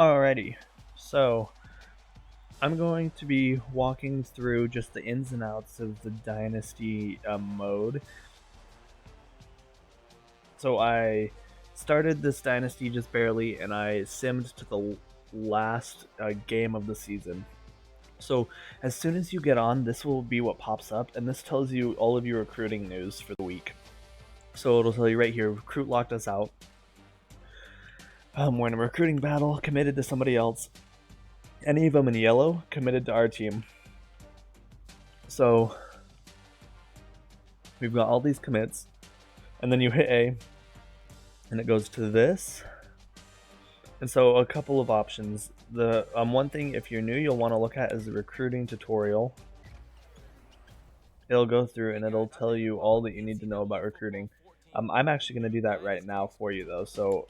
Alrighty, so I'm going to be walking through just the ins and outs of the Dynasty mode. So I started this Dynasty just barely, and I simmed to the last game of the season. So as soon as you get on, this will be what pops up, and this tells you all of your recruiting news for the week. So it'll tell you right here, recruit locked us out. We're in a recruiting battle, committed to somebody else. Any of them in yellow, committed to our team. So we've got all these commits, and then you hit A, and it goes to this. And so a couple of options. The one thing, if you're new, you'll want to look at is the recruiting tutorial. It'll go through and it'll tell you all that you need to know about recruiting. I'm actually going to do that right now for you though. So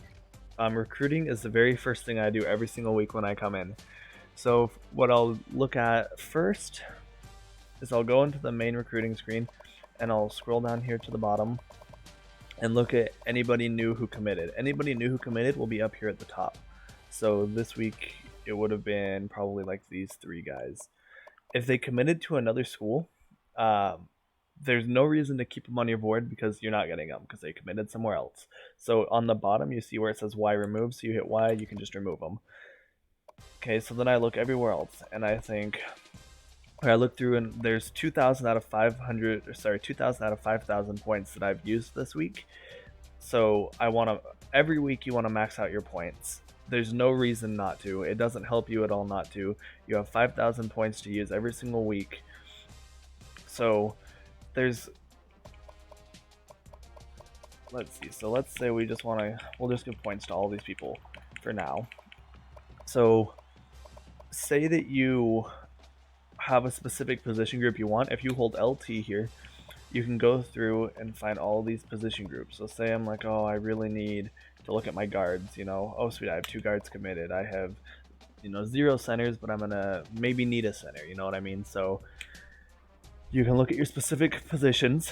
recruiting is the very first thing I do every single week when I come in. So what I'll look at first is I'll go into the main recruiting screen and I'll scroll down here to the bottom and look at anybody new who committed. Anybody new who committed will be up here at the top. So this week it would have been probably like these three guys. If they committed to another school, there's no reason to keep them on your board because you're not getting them because they committed somewhere else. So on the bottom you see where it says Y remove, so you hit Y, you can just remove them. Okay, so then I look everywhere else and I think, I look through and there's 2,000 out of 5,000 points that I've used this week. So every week you want to max out your points. There's no reason not to. It doesn't help you at all not to. You have 5,000 points to use every single week. So let's see. So let's say we'll just give points to all these people for now. So say that you have a specific position group you want. If you hold LT here, you can go through and find all these position groups. So say I'm like, oh, I really need to look at my guards, oh sweet, I have 2 guards committed. I have 0 centers, but I'm gonna maybe need a center, you know what I mean? So you can look at your specific positions.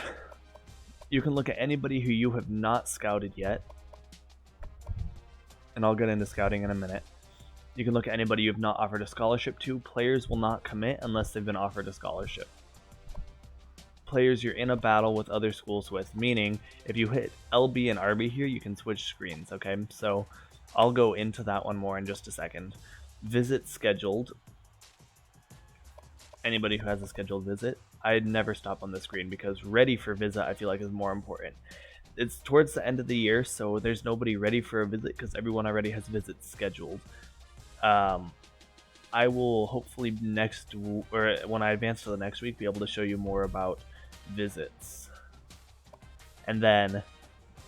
You can look at anybody who you have not scouted yet, and I'll get into scouting in a minute. You can look at anybody you have not offered a scholarship to. Players will not commit unless they've been offered a scholarship. Players you're in a battle with other schools with, meaning if you hit LB and RB here, you can switch screens, okay? So I'll go into that one more in just a second. Visit scheduled. Anybody who has a scheduled visit, I'd never stop on the screen because ready for visit I feel like is more important. It's towards the end of the year, so there's nobody ready for a visit because everyone already has visits scheduled. I will hopefully when I advance to the next week, be able to show you more about visits. And then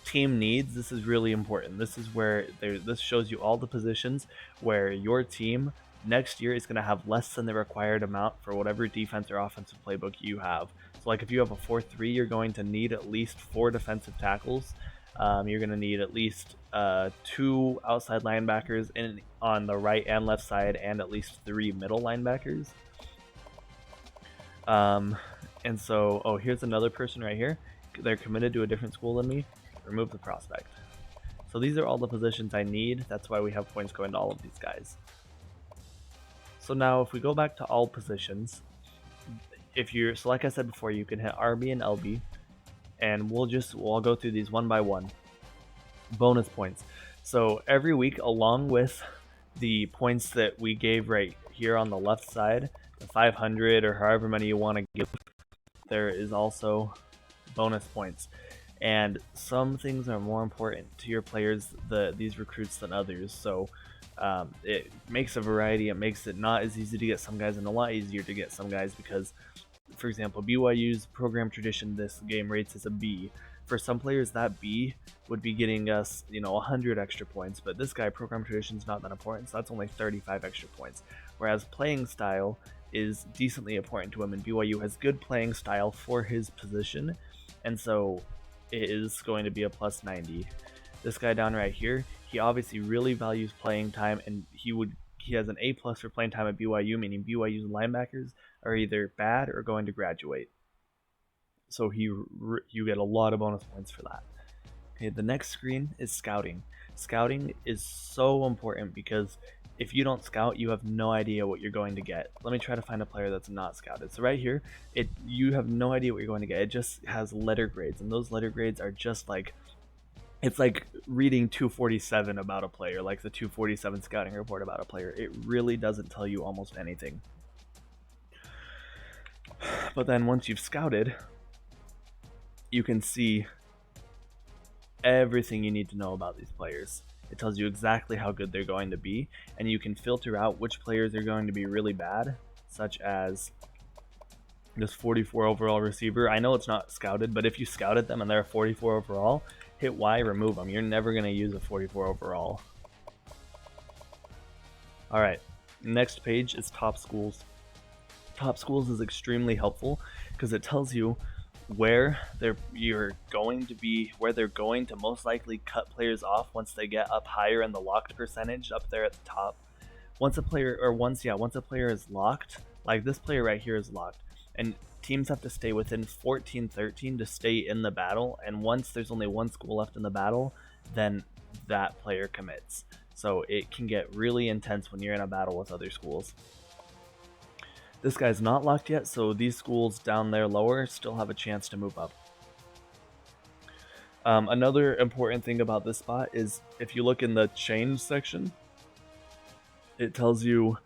team needs, this is really important. This is where this shows you all the positions where your team next year is going to have less than the required amount for whatever defense or offensive playbook you have. So like if you have a 4-3, you're going to need at least 4 defensive tackles. You're going to need at least 2 outside linebackers on the right and left side, and at least 3 middle linebackers. And so, here's another person right here. They're committed to a different school than me. Remove the prospect. So these are all the positions I need. That's why we have points going to all of these guys. So now if we go back to all positions, so like I said before, you can hit RB and LB. And we'll go through these one by one. Bonus points. So every week, along with the points that we gave right here on the left side, the 500 or however many you want to give, there is also bonus points. And some things are more important to your players, these recruits, than others. So it makes a variety. It makes it not as easy to get some guys and a lot easier to get some guys because, for example, BYU's program tradition this game rates as a B. For some players, that B would be getting us, 100 extra points, but this guy, program tradition, is not that important, so that's only 35 extra points. Whereas playing style is decently important to him, and BYU has good playing style for his position, and so it is going to be a plus 90. This guy down right here, he obviously really values playing time, and he has an A+ for playing time at BYU, meaning BYU's linebackers are either bad or going to graduate. So you get a lot of bonus points for that. Okay, the next screen is scouting. Scouting is so important because if you don't scout, you have no idea what you're going to get. Let me try to find a player that's not scouted. So right here, you have no idea what you're going to get. It just has letter grades, and those letter grades are just like, it's like reading 247 about a player, like the 247 scouting report about a player. It really doesn't tell you almost anything. But then once you've scouted, you can see everything you need to know about these players. It tells you exactly how good they're going to be, and you can filter out which players are going to be really bad, such as this 44 overall receiver. I know it's not scouted, but if you scouted them and they're a 44 overall, hit Y, remove them. You're never going to use a 44 overall. Alright, next page is top schools. Top schools is extremely helpful because it tells you where they're going to most likely cut players off once they get up higher in the locked percentage up there at the top. Once a player is locked, like this player right here is locked, and teams have to stay within 14-13 to stay in the battle, and once there's only one school left in the battle, then that player commits. So it can get really intense when you're in a battle with other schools. This guy's not locked yet, so these schools down there lower still have a chance to move up. Another important thing about this spot is if you look in the change section, it tells you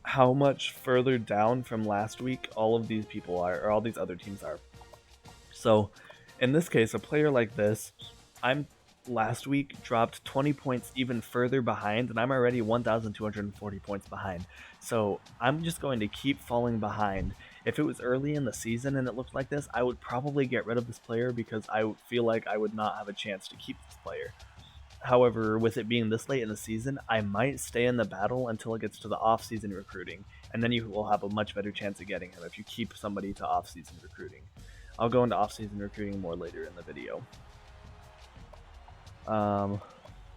how much further down from last week all of these people are, or all these other teams are. So in this case, a player like this, last week dropped 20 points even further behind, and I'm already 1,240 points behind. So I'm just going to keep falling behind. If it was early in the season and it looked like this, I would probably get rid of this player because I feel like I would not have a chance to keep this player. However, with it being this late in the season, I might stay in the battle until it gets to the off-season recruiting, and then you will have a much better chance of getting him if you keep somebody to off-season recruiting. I'll go into off-season recruiting more later in the video.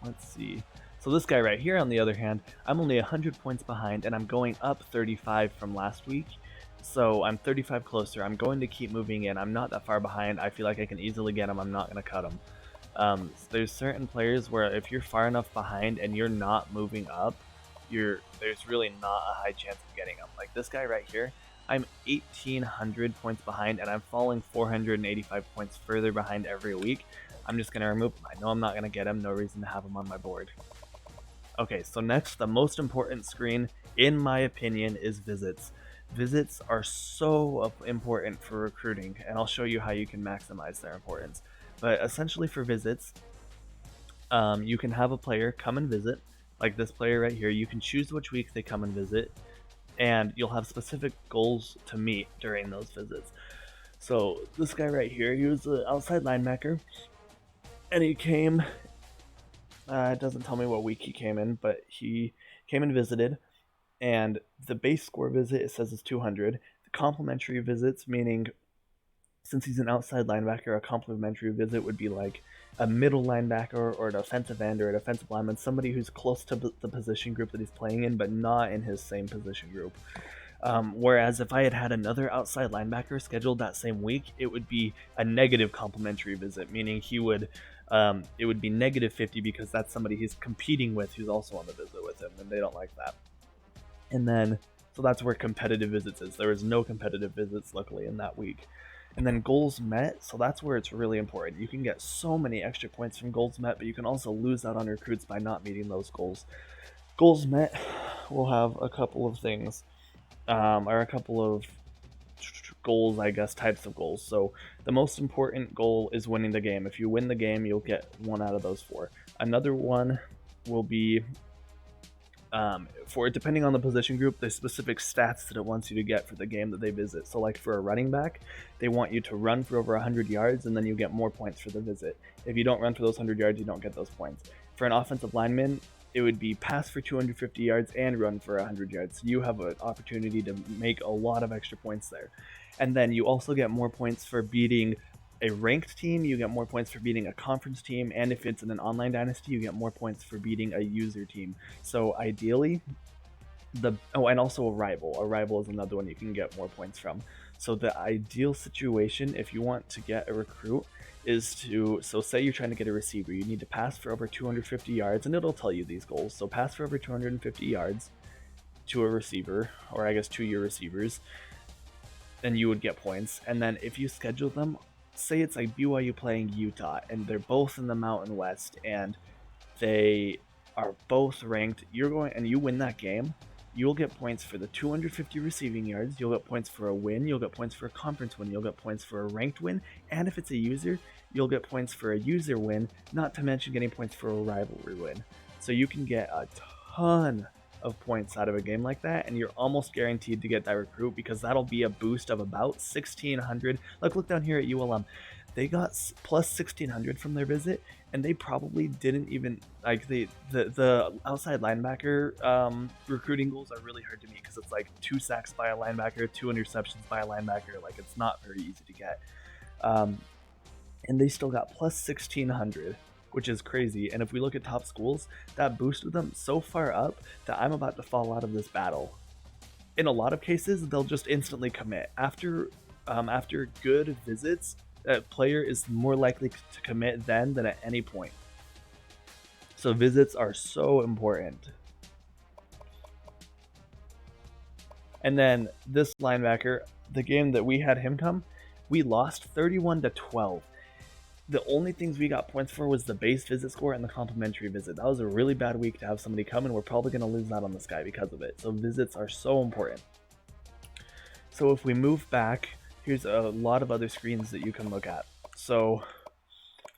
Let's see. So this guy right here, on the other hand, I'm only 100 points behind, and I'm going up 35 from last week. So I'm 35 closer. I'm going to keep moving in. I'm not that far behind. I feel like I can easily get him. I'm not going to cut him. There's certain players where if you're far enough behind and you're not moving up, there's really not a high chance of getting them. Like this guy right here, I'm 1,800 points behind, and I'm falling 485 points further behind every week. I'm just going to remove him. I know I'm not going to get him. No reason to have him on my board. Okay, so next, the most important screen, in my opinion, is visits. Visits are so important for recruiting, and I'll show you how you can maximize their importance. But essentially for visits, you can have a player come and visit, like this player right here. You can choose which week they come and visit, and you'll have specific goals to meet during those visits. So this guy right here, he was an outside linebacker, and he came, it doesn't tell me what week he came in, but he came and visited, and the base score visit, it says, is 200. The complimentary visits, meaning since he's an outside linebacker, a complimentary visit would be like a middle linebacker or an offensive end or an offensive lineman, somebody who's close to the position group that he's playing in, but not in his same position group. Whereas if I had another outside linebacker scheduled that same week, it would be a negative complimentary visit, meaning he would, it would be negative 50 because that's somebody he's competing with who's also on the visit with him, and they don't like that. And then, so that's where competitive visits is. There was no competitive visits, luckily, in that week. And then goals met, so that's where it's really important. You can get so many extra points from goals met, but you can also lose out on recruits by not meeting those goals. Goals met will have a couple of things, or a couple of goals, I guess, types of goals. So the most important goal is winning the game. If you win the game, you'll get 1 out of those 4. Another one will be, for depending on the position group, there's specific stats that it wants you to get for the game that they visit. So like for a running back, they want you to run for over 100 yards, and then you get more points for the visit. If you don't run for those 100 yards, you don't get those points. For an offensive lineman, it would be pass for 250 yards and run for 100 yards. So you have an opportunity to make a lot of extra points there. And then you also get more points for beating a ranked team, you get more points for beating a conference team, and if it's in an online dynasty, you get more points for beating a user team. So ideally, And also a rival. A rival is another one you can get more points from. So the ideal situation, if you want to get a recruit, is to, so say you're trying to get a receiver, you need to pass for over 250 yards, and it'll tell you these goals. So pass for over 250 yards to a receiver, or I guess to your receivers, then you would get points. And then if you schedule them, say it's like BYU playing Utah, and they're both in the Mountain West, and they are both ranked, you're going and you win that game, you'll get points for the 250 receiving yards, you'll get points for a win, you'll get points for a conference win, you'll get points for a ranked win, and if it's a user, you'll get points for a user win, not to mention getting points for a rivalry win. So you can get a ton of points out of a game like that, and you're almost guaranteed to get that recruit, because that'll be a boost of about 1,600. Like, look down here at ULM. They got plus 1,600 from their visit, and they probably didn't even, like, the outside linebacker recruiting goals are really hard to meet, because it's like 2 sacks by a linebacker, 2 interceptions by a linebacker. Like, it's not very easy to get. And they still got plus 1,600, which is crazy. And if we look at top schools, that boosted them so far up that I'm about to fall out of this battle. In a lot of cases, they'll just instantly commit. After good visits, a player is more likely to commit then than at any point. So visits are so important. And then this linebacker, the game that we had him come, we lost 31-12. The only things we got points for was the base visit score and the complimentary visit. That was a really bad week to have somebody come, and we're probably going to lose that on this guy because of it. So visits are so important. So if we move back, here's a lot of other screens that you can look at. So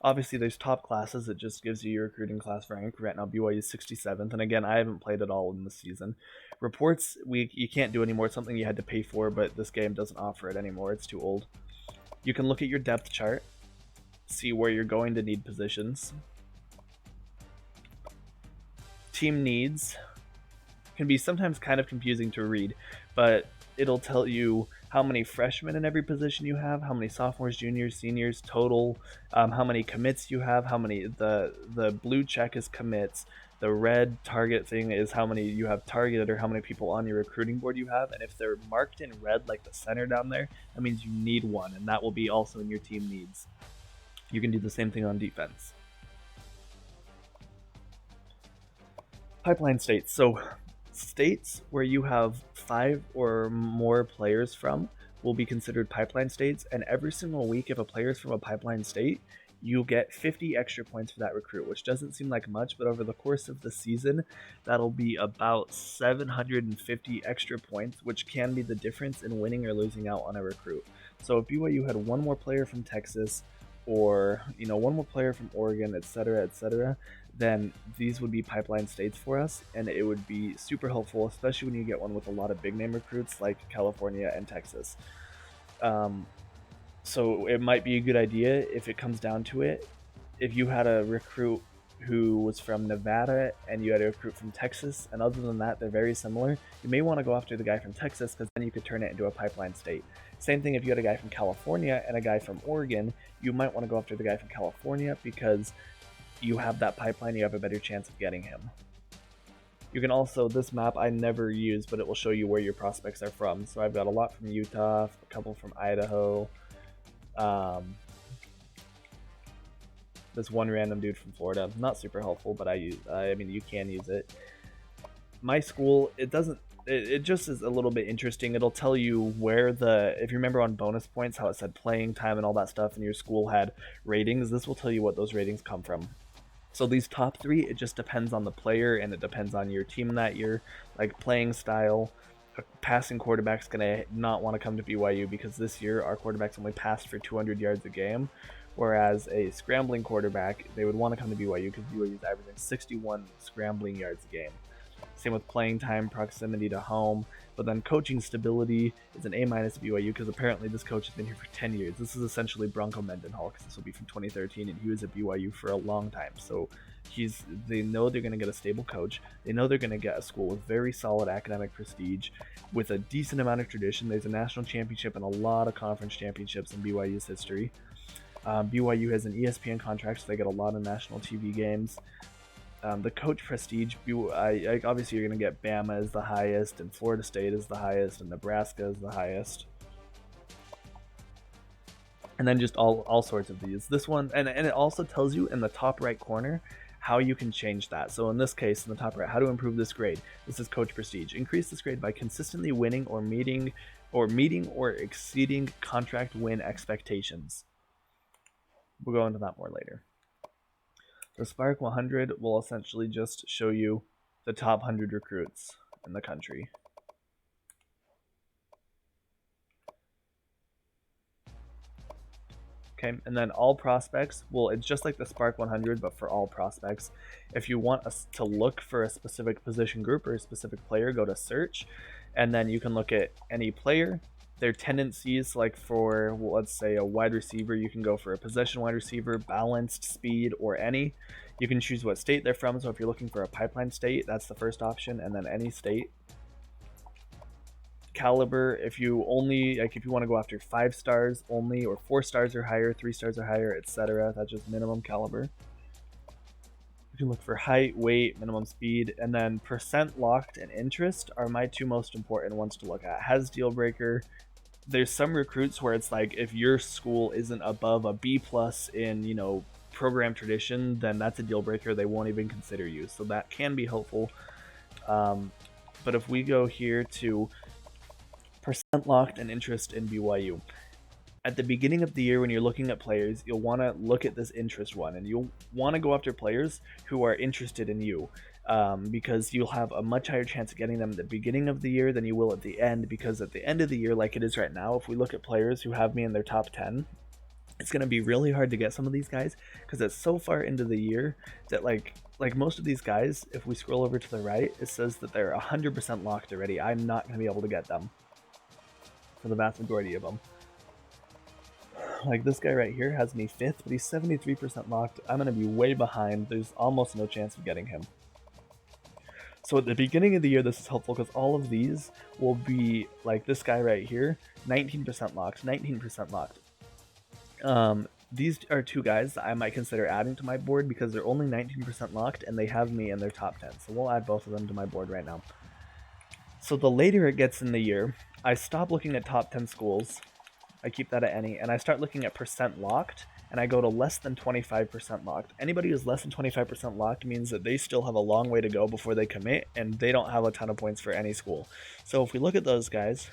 obviously there's top classes. It just gives you your recruiting class rank. Right now BYU is 67th, and again, I haven't played at all in this season. Reports, you can't do anymore. It's something you had to pay for, but this game doesn't offer it anymore. It's too old. You can look at your depth chart, see where you're going to need positions. Team needs can be sometimes kind of confusing to read, but it'll tell you how many freshmen in every position you have, how many sophomores, juniors, seniors total, how many commits you have, how many, the blue check is commits, the red target thing is how many you have targeted or how many people on your recruiting board you have, and if they're marked in red like the center down there, that means you need one, and that will be also in your team needs. You can do the same thing on defense. Pipeline states. So states where you have 5 or more players from will be considered pipeline states, and every single week if a player is from a pipeline state, you'll get 50 extra points for that recruit, which doesn't seem like much, but over the course of the season, that'll be about 750 extra points, which can be the difference in winning or losing out on a recruit. So if BYU had one more player from Texas, or one more player from Oregon, etc., then these would be pipeline states for us, and it would be super helpful, especially when you get one with a lot of big name recruits like California and Texas. So it might be a good idea, if it comes down to it, if you had a recruit who was from Nevada and you had a recruit from Texas, and other than that they're very similar, you may want to go after the guy from Texas, because then you could turn it into a pipeline state. Same thing if you had a guy from California and a guy from Oregon, you might want to go after the guy from California, because you have that pipeline, you have a better chance of getting him. You can also, this map I never use, but it will show you where your prospects are from. So I've got a lot from Utah, a couple from Idaho, this one random dude from Florida. Not super helpful, but I mean, you can use it. My school, it just is a little bit interesting. It'll tell you where if you remember on bonus points how it said playing time and all that stuff, and your school had ratings, this will tell you what those ratings come from. So these top 3, it just depends on the player, and it depends on your team that year, like playing style. A passing quarterback's gonna not want to come to BYU, because this year our quarterbacks only passed for 200 yards a game, whereas a scrambling quarterback, they would want to come to BYU because BYU is averaging 61 scrambling yards a game. Same with playing time, proximity to home, but then coaching stability is an A- at BYU, because apparently this coach has been here for 10 years. This is essentially Bronco Mendenhall, because this will be from 2013, and he was at BYU for a long time. So they know they're going to get a stable coach. They know they're going to get a school with very solid academic prestige, with a decent amount of tradition. There's a national championship and a lot of conference championships in BYU's history. BYU has an ESPN contract, so they get a lot of national TV games. The coach prestige, obviously you're going to get Bama is the highest, and Florida State is the highest, and Nebraska is the highest. And then just all sorts of these. This one, and it also tells you in the top right corner how you can change that. So in this case, in the top right, how to improve this grade. This is coach prestige. Increase this grade by consistently winning or meeting or exceeding contract win expectations. We'll go into that more later. The Spark 100 will essentially just show you the top 100 recruits in the country. Okay, and then all prospects, well, it's just like the Spark 100, but for all prospects. If you want us to look for a specific position group or a specific player, go to search, and then you can look at any player, their tendencies, like for, well, let's say a wide receiver, you can go for a possession wide receiver, balanced, speed, or any. You can choose what state they're from, so if you're looking for a pipeline state, that's the first option, and then any state. Caliber, if you only, like if you want to go after 5 stars only, or 4 stars or higher, 3 stars or higher, etc. That's just minimum caliber. You can look for height, weight, minimum speed, and then percent locked and interest are my 2 most important ones to look at. Has deal breaker. There's some recruits where it's like if your school isn't above a B+ in, you know, program tradition, then that's a deal breaker. They won't even consider you. So that can be helpful. But if we go here to percent locked and interest in BYU. At the beginning of the year when you're looking at players, you'll want to look at this interest one, and you'll want to go after players who are interested in you, because you'll have a much higher chance of getting them at the beginning of the year than you will at the end, because at the end of the year, like it is right now, if we look at players who have me in their top 10, it's going to be really hard to get some of these guys because it's so far into the year that like most of these guys, if we scroll over to the right, it says that they're 100% locked already. I'm not going to be able to get them for the vast majority of them. Like this guy right here has me 5th, but he's 73% locked. I'm going to be way behind. There's almost no chance of getting him. So at the beginning of the year, this is helpful because all of these will be like this guy right here, 19% locked, 19% locked. These are 2 guys that I might consider adding to my board because they're only 19% locked and they have me in their top 10. So we'll add both of them to my board right now. So the later it gets in the year, I stop looking at top 10 schools, I keep that at any, and I start looking at percent locked, and I go to less than 25% locked. Anybody who's less than 25% locked means that they still have a long way to go before they commit, and they don't have a ton of points for any school. So if we look at those guys,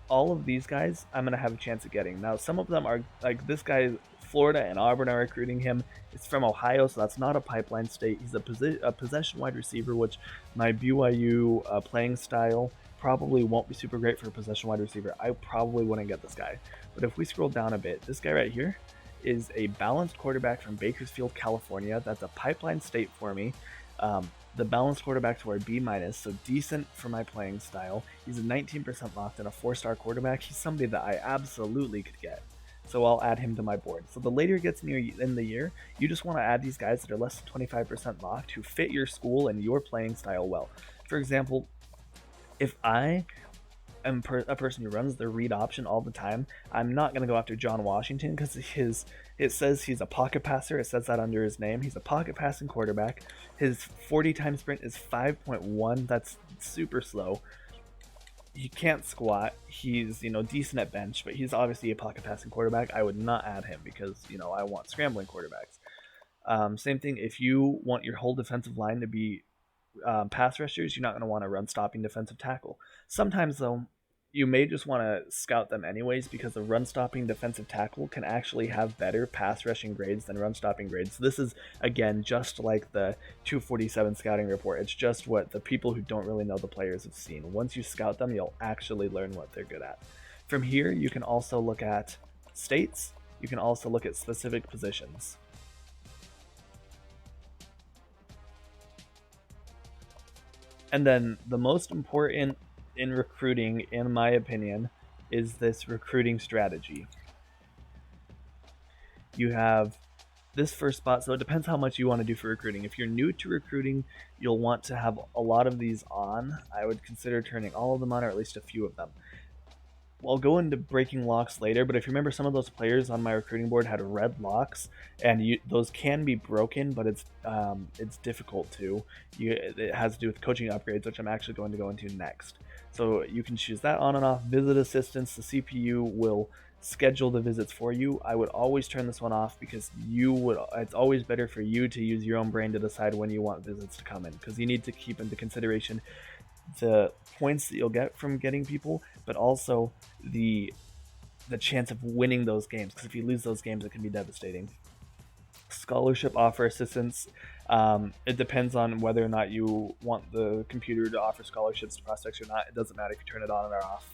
all of these guys, I'm going to have a chance of getting. Now, some of them are, like this guy, Florida and Auburn are recruiting him. It's from Ohio, so that's not a pipeline state. He's a possession wide receiver, which my BYU playing style probably won't be super great for a possession wide receiver. I probably wouldn't get this guy. But if we scroll down a bit, this guy right here is a balanced quarterback from Bakersfield, California. That's a pipeline state for me. The balanced quarterbacks were a B-, so decent for my playing style. He's a 19% locked and a 4-star quarterback. He's somebody that I absolutely could get. So I'll add him to my board. So the later it gets in the year, you just want to add these guys that are less than 25% locked who fit your school and your playing style well. For example, if I am a person who runs the read option all the time, I'm not going to go after John Washington because it says he's a pocket passer. It says that under his name. He's a pocket passing quarterback. His 40 time sprint is 5.1. That's super slow. He can't squat. He's, decent at bench, but he's obviously a pocket passing quarterback. I would not add him because, I want scrambling quarterbacks. Same thing, if you want your whole defensive line to be pass rushers, you're not going to want a run stopping defensive tackle. Sometimes, though, you may just want to scout them anyways because the run stopping defensive tackle can actually have better pass rushing grades than run stopping grades. So this is, again, just like the 247 scouting report. It's just what the people who don't really know the players have seen. Once you scout them, you'll actually learn what they're good at. From here, you can also look at states. You can also look at specific positions. And then the most important in recruiting, in my opinion, is this recruiting strategy. You have this first spot, so it depends how much you want to do for recruiting. If you're new to recruiting, you'll want to have a lot of these on. I would consider turning all of them on, or at least a few of them. I'll go into breaking locks later, but if you remember, some of those players on my recruiting board had red locks, and those can be broken, but it's difficult to. It has to do with coaching upgrades, which I'm actually going to go into next. So you can choose that on and off. Visit assistance, the CPU will schedule the visits for you. I would always turn this one off because it's always better for you to use your own brain to decide when you want visits to come in, because you need to keep into consideration the points that you'll get from getting people, but also the chance of winning those games, because if you lose those games, it can be devastating. Scholarship offer assistance. It depends on whether or not you want the computer to offer scholarships to prospects or not. It doesn't matter if you turn it on or off.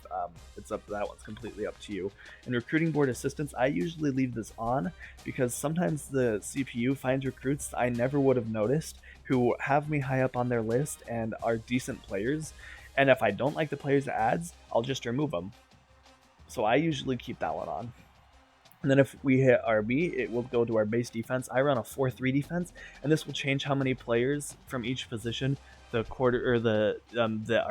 It's up to that one's completely up to you. And recruiting board assistance, I usually leave this on because sometimes the CPU finds recruits I never would have noticed who have me high up on their list and are decent players. And if I don't like the players it adds, I'll just remove them. So I usually keep that one on. And then if we hit RB, it will go to our base defense. I run a 4-3 defense, and this will change how many players from each position our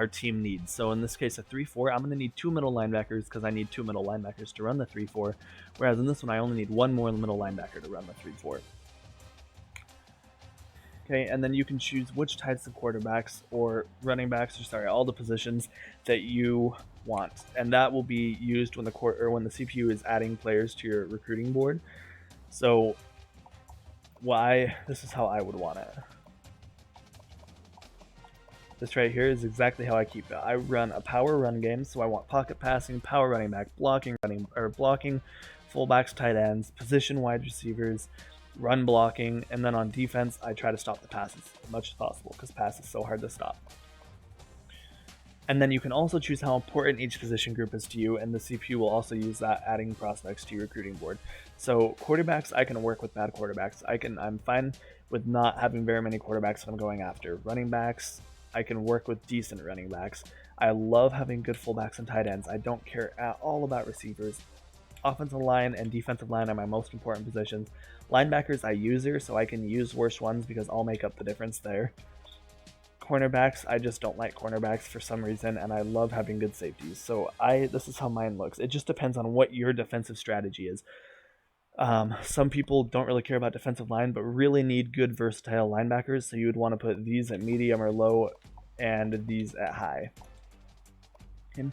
team needs. So in this case, a 3-4, I'm going to need 2 middle linebackers because I need 2 middle linebackers to run the 3-4. Whereas in this one, I only need 1 more middle linebacker to run the 3-4. Okay, and then you can choose which types of quarterbacks or running backs, all the positions that you want, and that will be used when the CPU is adding players to your recruiting board. So this is how I would want it. This right here is exactly how I keep it. I run a power run game, so I want pocket passing, power running back, blocking, fullbacks, tight ends, position wide receivers, run blocking, and then on defense, I try to stop the passes as much as possible because pass is so hard to stop. And then you can also choose how important each position group is to you, and the CPU will also use that, adding prospects to your recruiting board. So quarterbacks, I can work with bad quarterbacks. I'm fine with not having very many quarterbacks that I'm going after. Running backs, I can work with decent running backs. I love having good fullbacks and tight ends. I don't care at all about receivers. Offensive line and defensive line are my most important positions. Linebackers, I user, so I can use worse ones because I'll make up the difference there. Cornerbacks, I just don't like cornerbacks for some reason, and I love having good safeties. So this is how mine looks. It just depends on what your defensive strategy is. Some people don't really care about defensive line, but really need good versatile linebackers, so you would want to put these at medium or low, and these at high. Okay.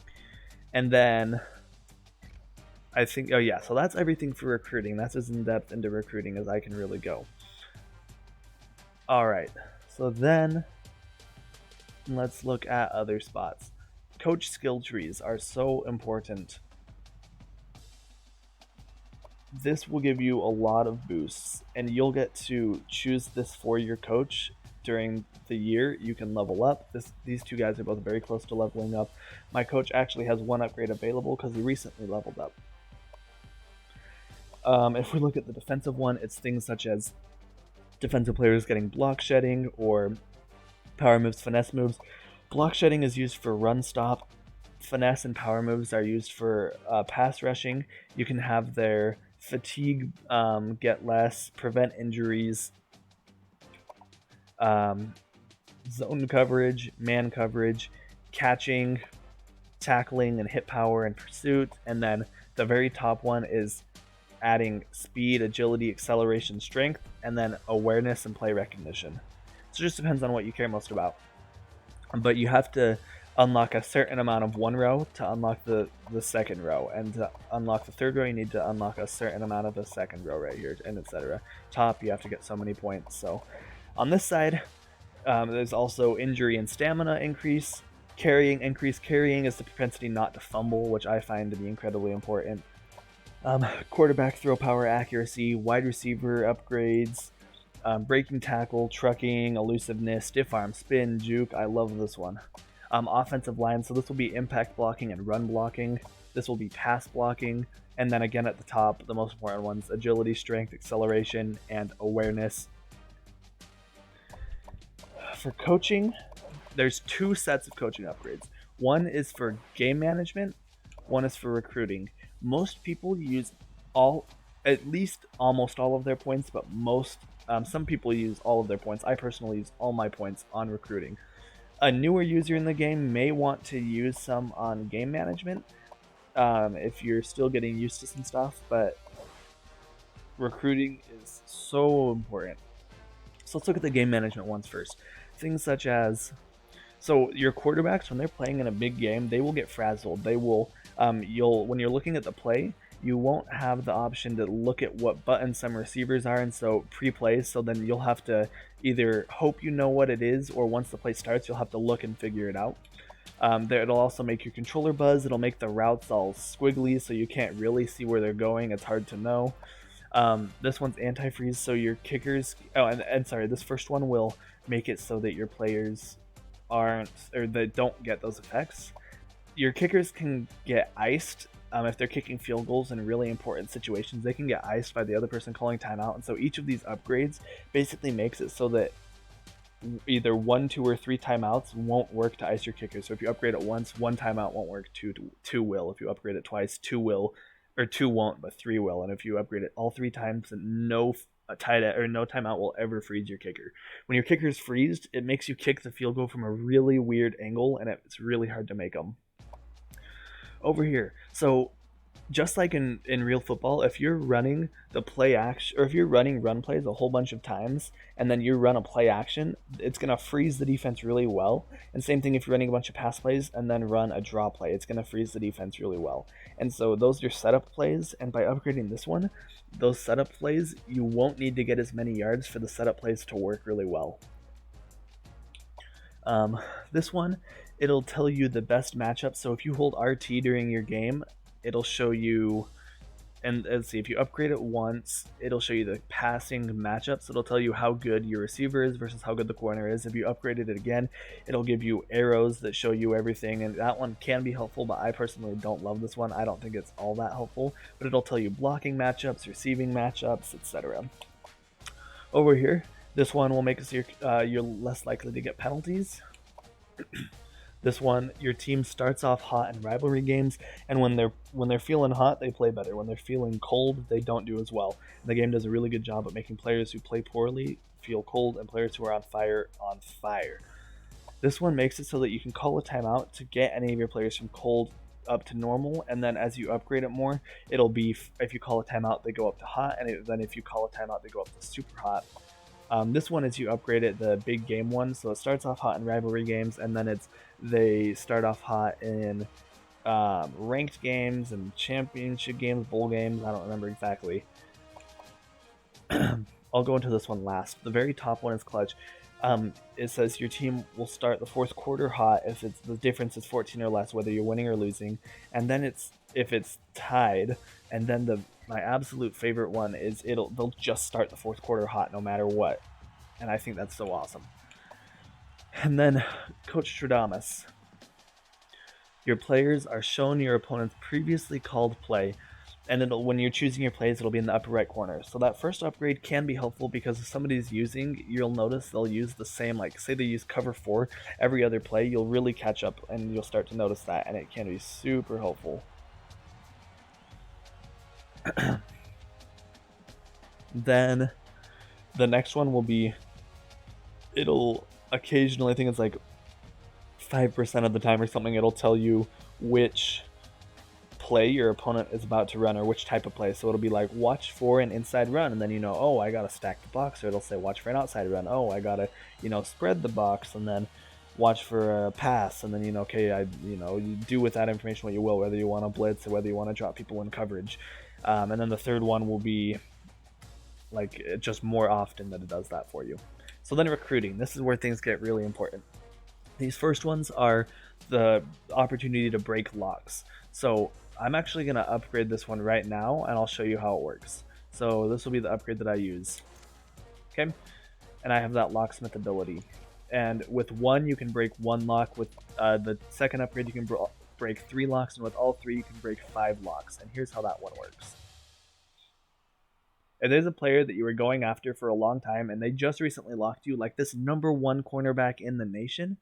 And then I think, so that's everything for recruiting. That's as in-depth into recruiting as I can really go. Alright, so then let's look at other spots. Coach skill trees are so important. This will give you a lot of boosts, and you'll get to choose this for your coach during the year. You can level up. These two guys are both very close to leveling up. My coach actually has one upgrade available because he recently leveled up. If we look at the defensive one, it's things such as defensive players getting block shedding or power moves, finesse moves. Block shedding is used for run stop. Finesse and power moves are used for pass rushing. You can have their fatigue get less, prevent injuries, zone coverage, man coverage, catching, tackling, and hit power and pursuit. And then the very top one is adding speed, agility, acceleration, strength, and then awareness and play recognition. So it just depends on what you care most about. But you have to unlock a certain amount of one row to unlock the second row, and to unlock the third row you need to unlock a certain amount of the second row right here, and etc. Top, you have to get so many points. So on this side, there's also injury and stamina increase. Increased carrying is the propensity not to fumble, which I find to be incredibly important. Quarterback throw power accuracy, wide receiver upgrades, breaking tackle, trucking, elusiveness, stiff arm, spin, juke. I love this one. Offensive line, so this will be impact blocking and run blocking. This will be pass blocking. And then again at the top, the most important ones, agility, strength, acceleration, and awareness. For coaching, there's two sets of coaching upgrades. One is for game management, one is for recruiting. Most people use at least almost all of their points, but some people use all of their points. I personally use all my points on recruiting. A newer user in the game may want to use some on game management. if you're still getting used to some stuff, but recruiting is so important. So let's look at the game management ones first. Things such as, so your quarterbacks, when they're playing in a big game, they will get frazzled. They will, when you're looking at the play, you won't have the option to look at what buttons some receivers are, and so pre-plays, so then you'll have to either hope you know what it is, or once the play starts, you'll have to look and figure it out. It'll also make your controller buzz. It'll make the routes all squiggly, so you can't really see where they're going. It's hard to know. This one's anti-freeze, so your kickers, this first one will make it so that your players they don't get those effects. Your kickers can get iced. If they're kicking field goals in really important situations, they can get iced by the other person calling timeout. And so each of these upgrades basically makes it so that either 1, 2, or 3 timeouts won't work to ice your kicker. So if you upgrade it once, 1 timeout won't work, 2 will. If you upgrade it twice, 2 will, or 2 won't, but 3 will. And if you upgrade it all 3 times, no timeout will ever freeze your kicker. When your kicker's freezed, it makes you kick the field goal from a really weird angle, and it's really hard to make them. Over here, so just like in real football, if you're running the play action, or if you're running run plays a whole bunch of times and then you run a play action, it's going to freeze the defense really well. And same thing if you're running a bunch of pass plays and then run a draw play, it's going to freeze the defense really well. And so those are your setup plays, and by upgrading this one, those setup plays, you won't need to get as many yards for the setup plays to work really well. This one, it'll tell you the best matchup. So if you hold RT during your game, it'll show you, and let's see, if you upgrade it once, it'll show you the passing matchups. It'll tell you how good your receiver is versus how good the corner is. If you upgraded it again, it'll give you arrows that show you everything, and that one can be helpful, but I personally don't love this one. I don't think it's all that helpful, but it'll tell you blocking matchups, receiving matchups, etc. Over here, this one will make it so you're less likely to get penalties. This one, your team starts off hot in rivalry games, and when they're feeling hot, they play better. When they're feeling cold, they don't do as well. And the game does a really good job at making players who play poorly feel cold, and players who are on fire. This one makes it so that you can call a timeout to get any of your players from cold up to normal, and then as you upgrade it more, it'll be, if you call a timeout, they go up to hot, and then if you call a timeout, they go up to super hot. This one is you upgrade it, the big game one, so it starts off hot in rivalry games, and then they start off hot in ranked games and championship games, bowl games. I don't remember exactly. I'll go into this one last. The very top one is clutch. It says your team will start the fourth quarter hot if the difference is 14 or less, whether you're winning or losing, and then if it's tied, and then my absolute favorite one is they'll just start the fourth quarter hot no matter what, and I think that's so awesome. And then Coach Stradamus. Your players are shown your opponent's previously called play, and when you're choosing your plays, it'll be in the upper right corner. So that first upgrade can be helpful because if somebody's you'll notice they'll use the same, like say they use cover 4 every other play, you'll really catch up and you'll start to notice that, and it can be super helpful. Then the next one will be, it'll occasionally, I think it's like 5% of the time or something, it'll tell you which play your opponent is about to run or which type of play. So it'll be like, watch for an inside run, and then oh, I gotta stack the box. Or it'll say, watch for an outside run. Oh, I gotta spread the box, and then watch for a pass, and then you do with that information what you will, whether you want to blitz or whether you want to drop people in coverage. And then the third one will be like just more often that it does that for you. So then recruiting, this is where things get really important. These first ones are the opportunity to break locks. So I'm actually going to upgrade this one right now, and I'll show you how it works. So this will be the upgrade that I use. Okay, and I have that locksmith ability. And with one, you can break 1 lock. With the second upgrade, you can break 3 locks, and with all 3, you can break 5 locks. And here's how that one works. If there's a player that you were going after for a long time, and they just recently locked you, like this #1 cornerback in the nation,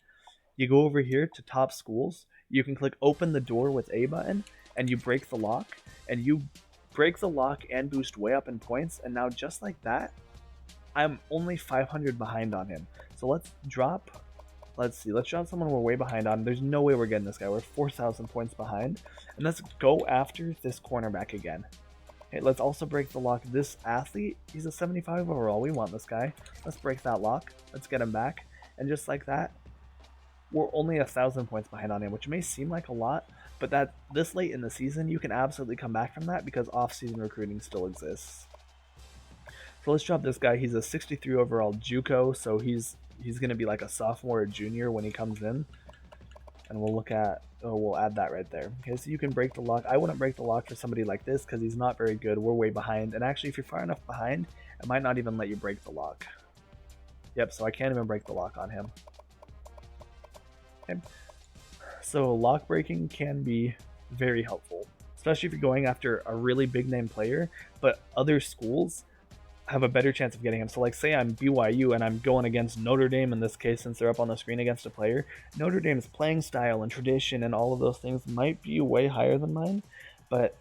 you go over here to top schools, you can click open the door with A button, and you break the lock, and you break the lock and boost way up in points, and now just like that, I'm only 500 behind on him. So let's drop Let's see. Let's drop someone we're way behind on. There's no way we're getting this guy. We're 4,000 points behind. And let's go after this cornerback again. Okay, let's also break the lock. This athlete, he's a 75 overall. We want this guy. Let's break that lock. Let's get him back. And just like that, we're only 1,000 points behind on him, which may seem like a lot, but that this late in the season, you can absolutely come back from that because off-season recruiting still exists. So let's drop this guy. He's a 63 overall JUCO, so he's going to be like a sophomore or junior when he comes in. And we'll look at, we'll add that right there. Okay, so you can break the lock. I wouldn't break the lock for somebody like this because he's not very good. We're way behind. And actually, if you're far enough behind, it might not even let you break the lock. Yep, so I can't even break the lock on him. Okay. So lock breaking can be very helpful, especially if you're going after a really big name player, but other schools have a better chance of getting him. So like say I'm BYU and I'm going against Notre Dame in this case, since they're up on the screen against a player. Notre Dame's playing style and tradition and all of those things might be way higher than mine, but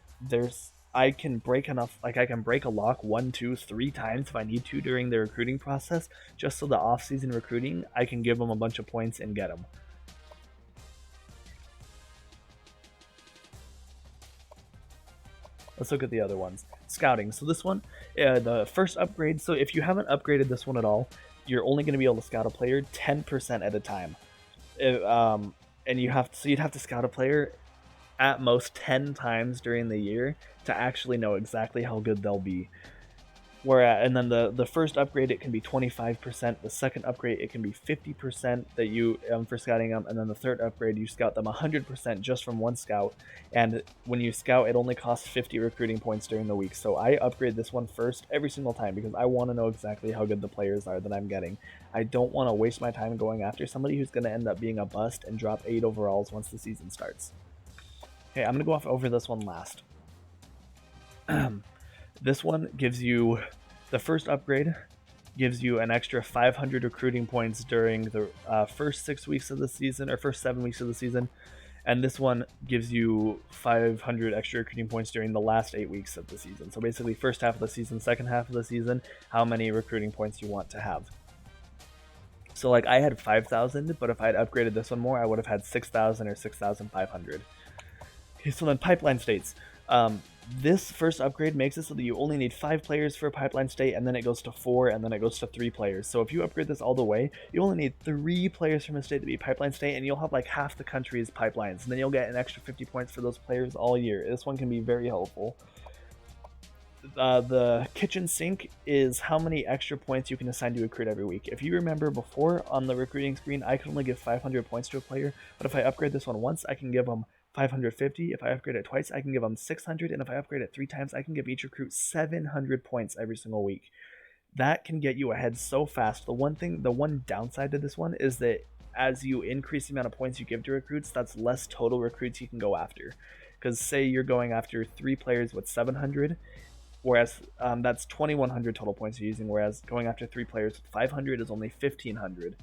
I can break enough, like I can break a lock 1, 2, 3 times if I need to during the recruiting process, just so the off-season recruiting, I can give them a bunch of points and get them. Let's look at the other ones. Scouting. So this one, the first upgrade. So if you haven't upgraded this one at all, you're only going to be able to scout a player 10% at a time. And you'd have to scout a player at most 10 times during the year to actually know exactly how good they'll be. And then the first upgrade, it can be 25%. The second upgrade, it can be 50% that you for scouting them. And then the third upgrade, you scout them 100% just from one scout. And when you scout, it only costs 50 recruiting points during the week. So I upgrade this one first every single time because I want to know exactly how good the players are that I'm getting. I don't want to waste my time going after somebody who's going to end up being a bust and drop 8 overalls once the season starts. Okay, I'm going to go over this one last. This one gives you, the first upgrade gives you an extra 500 recruiting points during the first 6 weeks of the season, or first 7 weeks of the season. And this one gives you 500 extra recruiting points during the last 8 weeks of the season. So basically first half of the season, second half of the season, how many recruiting points you want to have. So like I had 5,000, but if I had upgraded this one more, I would have had 6,000 or 6,500. Okay, so then pipeline states. This first upgrade makes it so that you only need 5 players for a pipeline state, and then it goes to 4, and then it goes to 3 players. So if you upgrade this all the way, you only need 3 players from a state to be pipeline state, and you'll have like half the country as pipelines, and then you'll get an extra 50 points for those players all year. This one can be very helpful. The kitchen sink is how many extra points you can assign to a recruit every week. If you remember before on the recruiting screen, I could only give 500 points to a player, but if I upgrade this one once, I can give them 550. If I upgrade it twice, I can give them 600, and if I upgrade it 3 times, I can give each recruit 700 points every single week. That can get you ahead so fast. The one downside to this one is that as you increase the amount of points you give to recruits, that's less total recruits you can go after. Because say you're going after 3 players with 700, whereas that's 2,100 total points you're using, whereas going after 3 players with 500 is only 1,500.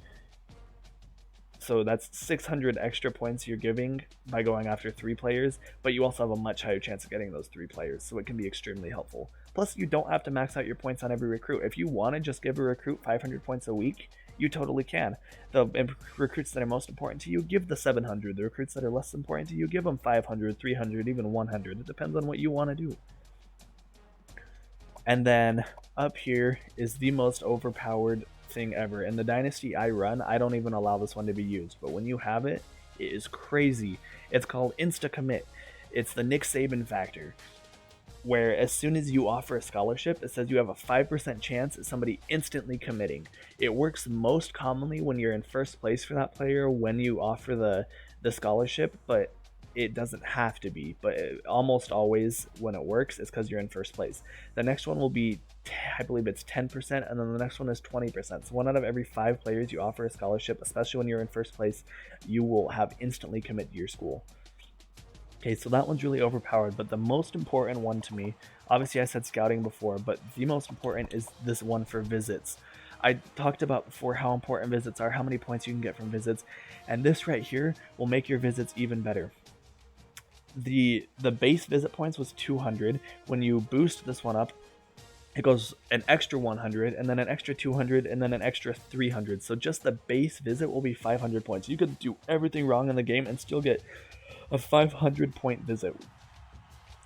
So that's 600 extra points you're giving by going after 3 players, but you also have a much higher chance of getting those 3 players, so it can be extremely helpful. Plus, you don't have to max out your points on every recruit. If you want to just give a recruit 500 points a week, you totally can. The recruits that are most important to you, give the 700. The recruits that are less important to you, give them 500, 300, even 100. It depends on what you want to do. And then up here is the most overpowered thing ever. In the Dynasty I run, I don't even allow this one to be used, but when you have it, it is crazy. It's called Insta Commit. It's the Nick Saban factor, where as soon as you offer a scholarship, it says you have a 5% chance of somebody instantly committing. It works most commonly when you're in first place for that player when you offer the scholarship, but it doesn't have to be. But almost always when it works, it's because you're in first place. The next one will be, I believe it's 10%, and then the next one is 20%. So 1 out of every 5 players you offer a scholarship, especially when you're in first place, you will have instantly commit to your school. Okay, so that one's really overpowered, but the most important one to me, obviously I said scouting before, but the most important is this one for visits. I talked about before how important visits are, how many points you can get from visits, and this right here will make your visits even better. The base visit points was 200. When you boost this one up, it goes an extra 100 and then an extra 200 and then an extra 300. So just the base visit will be 500 points. You could do everything wrong in the game and still get a 500 point visit.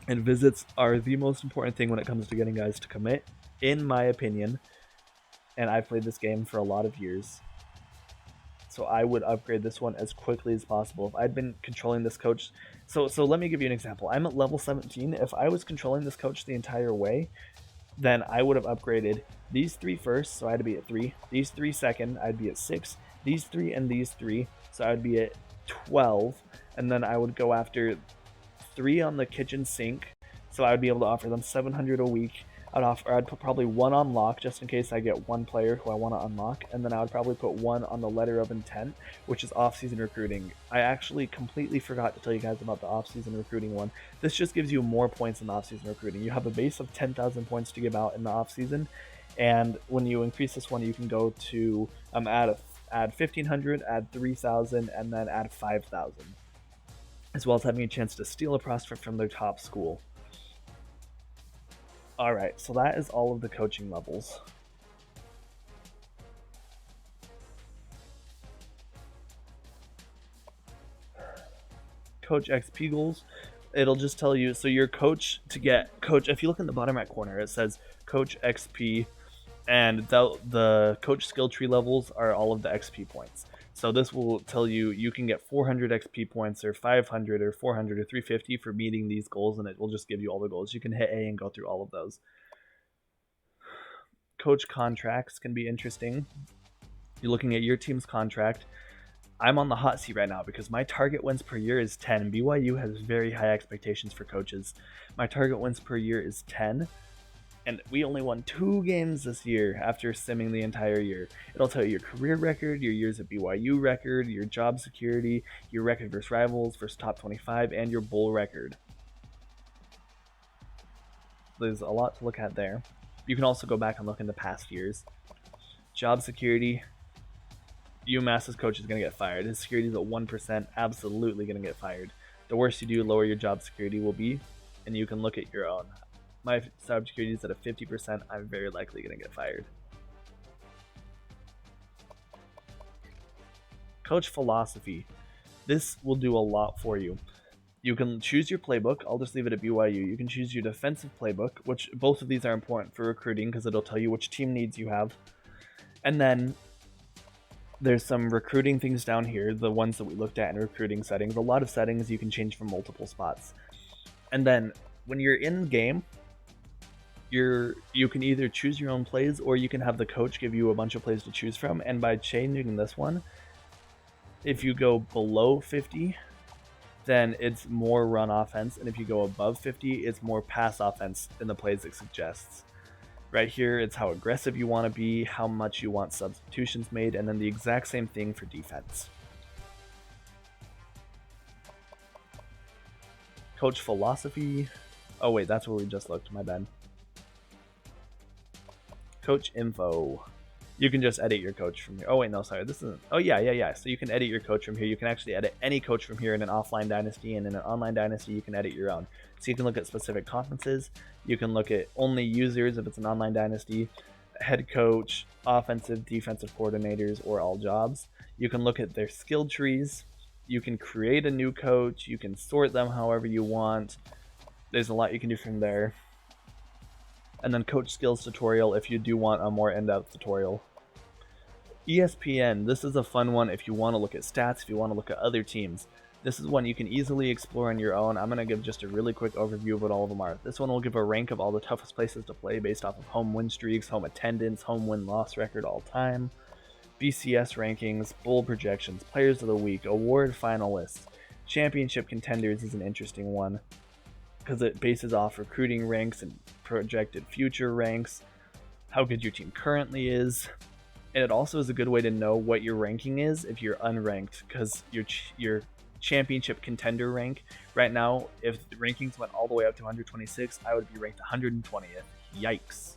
And visits are the most important thing when it comes to getting guys to commit, in my opinion. And I've played this game for a lot of years, so I would upgrade this one as quickly as possible. If I'd been controlling this coach, so let me give you an example. I'm at level 17. If I was controlling this coach the entire way, then I would have upgraded these 3 first, so I'd be at 3. These 3 second, I'd be at 6. These 3 and these 3, so I'd be at 12. And then I would go after 3 on the kitchen sink, so I would be able to offer them 700 a week. I'd put probably 1 on lock, just in case I get 1 player who I want to unlock, and then I would probably put 1 on the letter of intent, which is off-season recruiting. I actually completely forgot to tell you guys about the off-season recruiting one. This just gives you more points in the off-season recruiting. You have a base of 10,000 points to give out in the off-season, and when you increase this one, you can go to add 1,500, add 3,000, and then add 5,000, as well as having a chance to steal a prospect from their top school. Alright, so that is all of the coaching levels. Coach XP goals. It'll just tell you, so your coach, to get coach, if you look in the bottom right corner, it says Coach XP, and the coach skill tree levels are all of the XP points. So this will tell you you can get 400 XP points, or 500, or 400, or 350 for meeting these goals, and it will just give you all the goals. You can hit A and go through all of those. Coach contracts can be interesting. You're looking at your team's contract. I'm on the hot seat right now because my target wins per year is 10. BYU has very high expectations for coaches. My target wins per year is 10. And we only won 2 games this year after simming the entire year. It'll tell you your career record, your years at BYU record, your job security, your record versus rivals, versus top 25, and your bowl record. There's a lot to look at there. You can also go back and look in the past years. Job security. UMass's coach is going to get fired. His security is at 1%, absolutely going to get fired. The worse you do, lower your job security will be, and you can look at your own. My job security is at a 50%. I'm very likely going to get fired. Coach philosophy. This will do a lot for you. You can choose your playbook. I'll just leave it at BYU. You can choose your defensive playbook, which both of these are important for recruiting because it'll tell you which team needs you have. And then there's some recruiting things down here, the ones that we looked at in recruiting settings. A lot of settings you can change from multiple spots. And then when you're in game, you can either choose your own plays or you can have the coach give you a bunch of plays to choose from. And by changing this one, if you go below 50, then it's more run offense, and if you go above 50, it's more pass offense in the plays it suggests. Right here, it's how aggressive you want to be, how much you want substitutions made, and then the exact same thing for defense. Coach philosophy. Oh wait, that's where we just looked, my bad. Coach info. You can just edit your coach from here. Oh wait, no, sorry, this isn't. Oh yeah. So you can edit your coach from here. You can actually edit any coach from here in an offline dynasty, and in an online dynasty, you can edit your own. So you can look at specific conferences. You can look at only users if it's an online dynasty, head coach, offensive, defensive coordinators, or all jobs. You can look at their skill trees. You can create a new coach. You can sort them however you want. There's a lot you can do from there. And then coach skills tutorial if you do want a more in-depth tutorial. ESPN, this is a fun one if you want to look at stats, if you want to look at other teams. This is one you can easily explore on your own. I'm going to give just a really quick overview of what all of them are. This one will give a rank of all the toughest places to play based off of home win streaks, home attendance, home win-loss record all time, BCS rankings, bowl projections, players of the week, award finalists. Championship contenders is an interesting one because it bases off recruiting ranks and projected future ranks, how good your team currently is, and it also is a good way to know what your ranking is if you're unranked, because your championship contender rank right now, if the rankings went all the way up to 126, I would be ranked 120th. Yikes.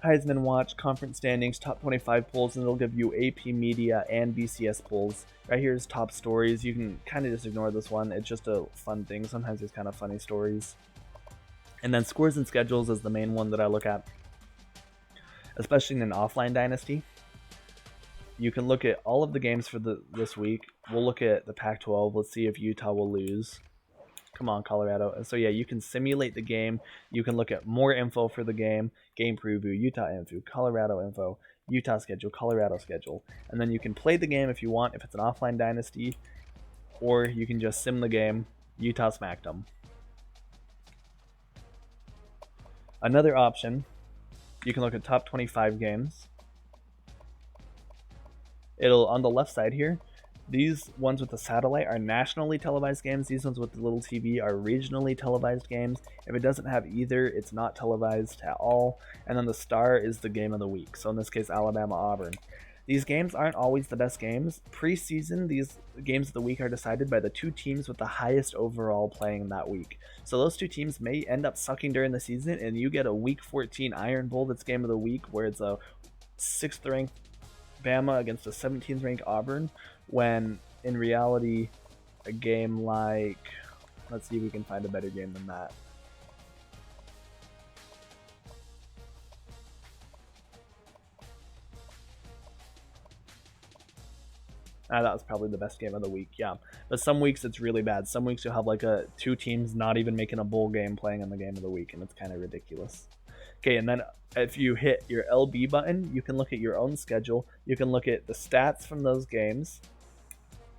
Heisman Watch, conference standings, top 25 polls, and it'll give you AP Media and BCS polls. Right here is top stories. You can kind of just ignore this one. It's just a fun thing. Sometimes there's kind of funny stories. And then scores and schedules is the main one that I look at, especially in an offline dynasty. You can look at all of the games for this week. We'll look at the Pac-12. Let's see if Utah will lose. Come on, Colorado. And so, yeah, you can simulate the game. You can look at more info for the game, game preview, Utah info, Colorado info, Utah schedule, Colorado schedule. And then you can play the game if you want, if it's an offline dynasty, or you can just sim the game. Utah smacked them. Another option, you can look at top 25 games. It'll, on the left side here, these ones with the satellite are nationally televised games. These ones with the little TV are regionally televised games. If it doesn't have either, it's not televised at all. And then the star is the game of the week. So in this case, Alabama-Auburn. These games aren't always the best games. Preseason, these games of the week are decided by the two teams with the highest overall playing that week. So those two teams may end up sucking during the season, and you get a Week 14 Iron Bowl that's game of the week, where it's a 6th ranked Bama against a 17th ranked Auburn, when in reality a game like, let's see if we can find a better game than that. That was probably the best game of the week, yeah. But some weeks it's really bad. Some weeks you'll have like two teams not even making a bowl game playing in the game of the week, and it's kind of ridiculous. Okay, and then if you hit your LB button, you can look at your own schedule. You can look at the stats from those games.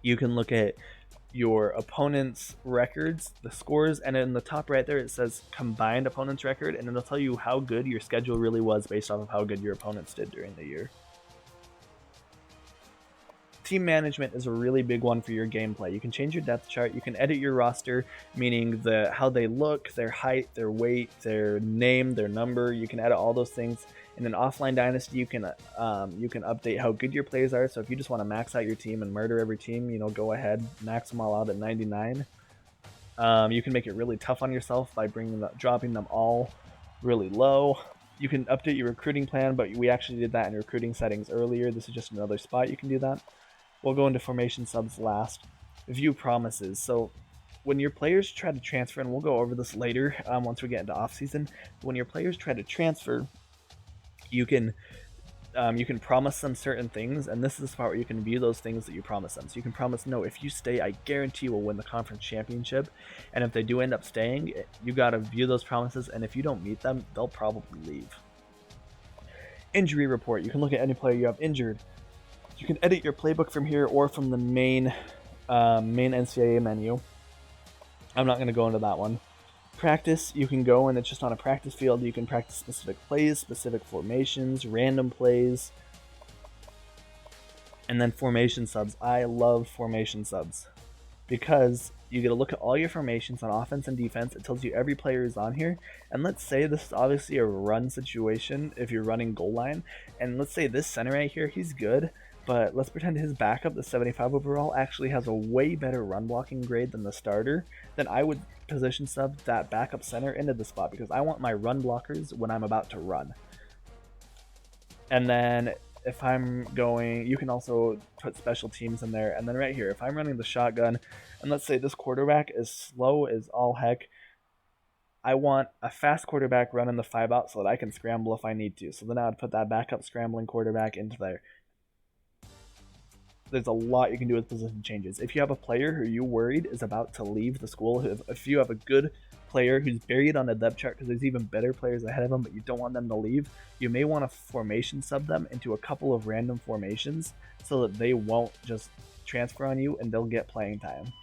You can look at your opponent's records, the scores, and in the top right there it says combined opponent's record, and it'll tell you how good your schedule really was based off of how good your opponents did during the year. Team management is a really big one for your gameplay. You can change your depth chart, you can edit your roster, meaning how they look, their height, their weight, their name, their number. You can edit all those things. In an offline dynasty, you can update how good your players are. So if you just want to max out your team and murder every team, go ahead, max them all out at 99. You can make it really tough on yourself by dropping them all really low. You can update your recruiting plan, but we actually did that in recruiting settings earlier. This is just another spot you can do that. We'll go into formation subs last. View promises. So when your players try to transfer, and we'll go over this later once we get into offseason, when your players try to transfer, you can promise them certain things, and this is the part where you can view those things that you promise them. So you can promise, no, if you stay, I guarantee we'll win the conference championship. And if they do end up staying, you got to view those promises, and if you don't meet them, they'll probably leave. Injury report. You can look at any player you have injured. You can edit your playbook from here or from the main NCAA menu. I'm not going to go into that one. Practice, you can go and it's just on a practice field. You can practice specific plays, specific formations, random plays. And then formation subs. I love formation subs because you get to look at all your formations on offense and defense. It tells you every player is on here. And let's say this is obviously a run situation if you're running goal line. And let's say this center right here, he's good. But let's pretend his backup, the 75 overall, actually has a way better run blocking grade than the starter. Then I would position sub that backup center into the spot because I want my run blockers when I'm about to run. And then if I'm going, you can also put special teams in there. And then right here, if I'm running the shotgun, and let's say this quarterback is slow as all heck, I want a fast quarterback running the 5-out so that I can scramble if I need to. So then I would put that backup scrambling quarterback into there. There's a lot you can do with position changes. If you have a player who you worried is about to leave the school, if you have a good player who's buried on the depth chart because there's even better players ahead of them, but you don't want them to leave, you may want to formation sub them into a couple of random formations so that they won't just transfer on you and they'll get playing time.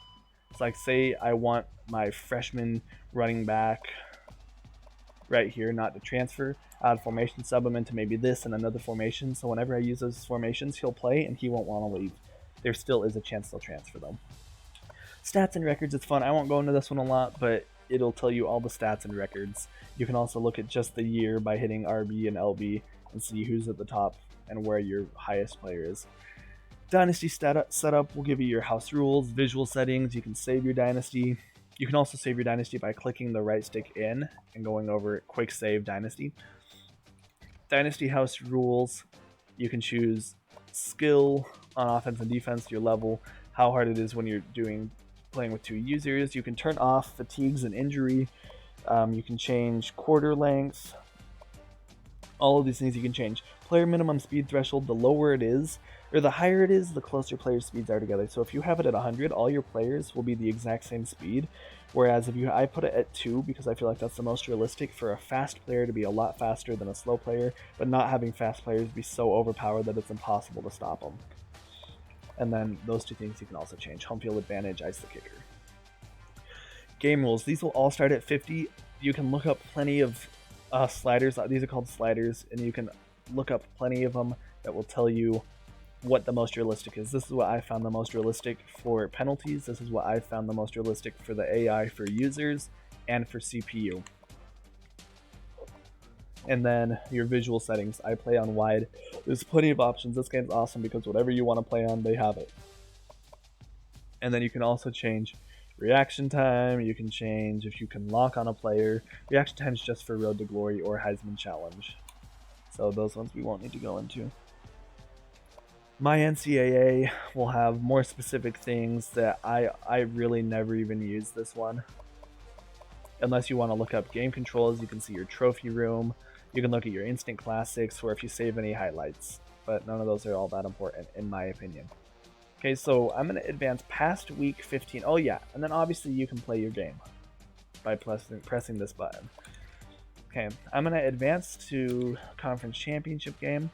It's like, say I want my freshman running back right here not to transfer, I'd formation sub him into maybe this and another formation, so whenever I use those formations, he'll play and he won't want to leave. There still is a chance they'll transfer them. Stats and records, it's fun. I won't go into this one a lot, but it'll tell you all the stats and records. You can also look at just the year by hitting RB and LB and see who's at the top and where your highest player is. Dynasty setup will give you your house rules, visual settings. You can save your dynasty. You can also save your dynasty by clicking the right stick in and going over quick save dynasty. Dynasty house rules, you can choose skill on offense and defense, your level, how hard it is when you're playing with two users. You can turn off fatigues and injury, You can change quarter length. All of these things you can change. Player minimum speed threshold, the lower it is, or the higher it is, the closer player speeds are together. So if you have it at 100, all your players will be the exact same speed. Whereas I put it at 2 because I feel like that's the most realistic for a fast player to be a lot faster than a slow player, but not having fast players be so overpowered that it's impossible to stop them. And then those two things you can also change. Home field advantage, ice the kicker. Game rules. These will all start at 50. You can look up plenty of sliders. These are called sliders, and you can look up plenty of them that will tell you what the most realistic is. This is what I found the most realistic for penalties. This is what I found the most realistic for the AI for users and for CPU. And then your visual settings. I play on wide. There's plenty of options. This game's awesome because whatever you want to play on, they have it. And then you can also change reaction time. You can change if you can lock on a player. Reaction time is just for Road to Glory or Heisman Challenge. So those ones we won't need to go into. My NCAA will have more specific things that I really never even use this one. Unless you want to look up game controls, you can see your trophy room. You can look at your instant classics or if you save any highlights. But none of those are all that important in my opinion. Okay, so I'm going to advance past week 15. Oh yeah, and then obviously you can play your game by pressing this button. Okay, I'm going to advance to conference championship game.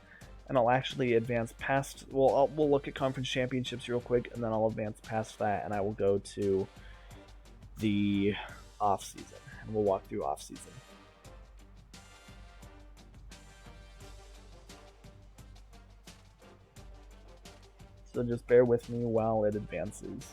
And I'll actually advance past, we'll look at conference championships real quick, and then I'll advance past that, and I will go to the off-season, and we'll walk through off-season. So just bear with me while it advances.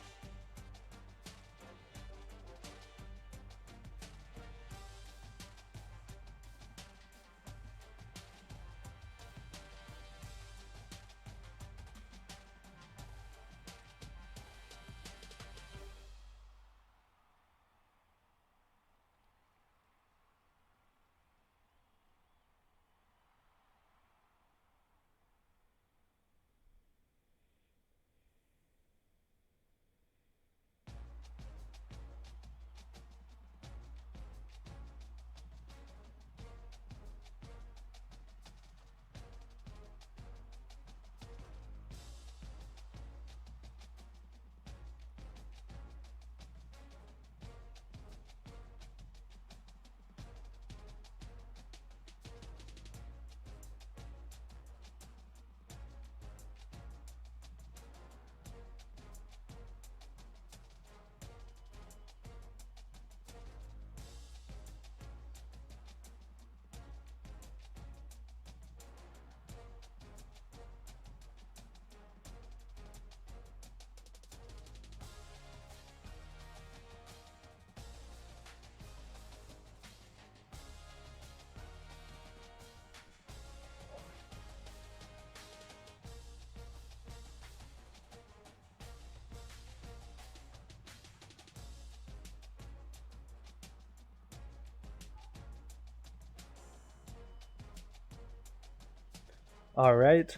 All right.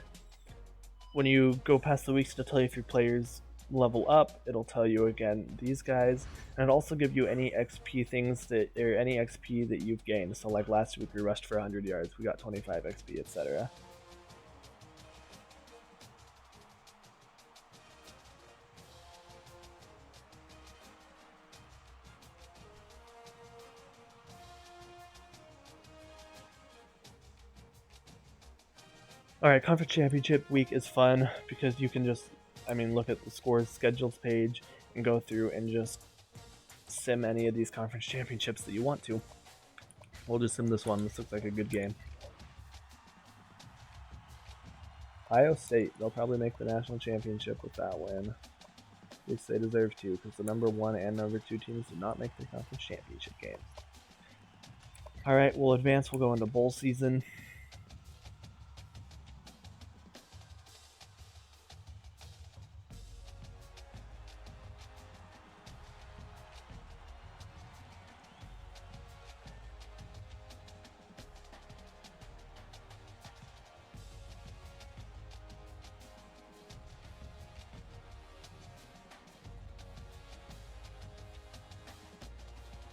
When you go past the weeks to tell you if your players level up, it'll tell you again these guys, and it'll also give you any XP things that, or any XP that you've gained. So like last week we rushed for 100 yards, we got 25 XP, etc. Alright, Conference Championship week is fun because you can just, look at the scores schedules page and go through and just sim any of these conference championships that you want to. We'll just sim this one. This looks like a good game. Ohio State, they'll probably make the national championship with that win. At least they deserve to, because the number 1 and number 2 teams did not make the conference championship games. Alright, we'll advance. We'll go into bowl season.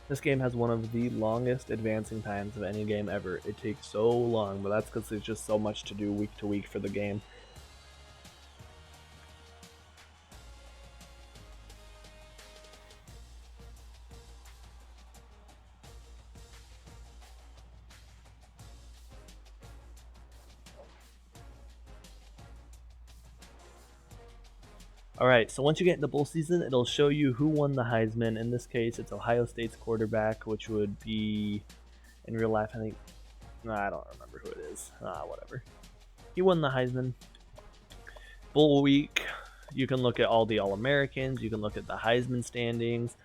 This game has one of the longest advancing times of any game ever. It takes so long, but that's because there's just so much to do week to week for the game. Alright, so once you get into bowl season, it'll show you who won the Heisman. In this case, it's Ohio State's quarterback, which would be, in real life, I think, I don't remember who it is. Whatever. He won the Heisman. Bowl week, you can look at all the All-Americans, you can look at the Heisman standings,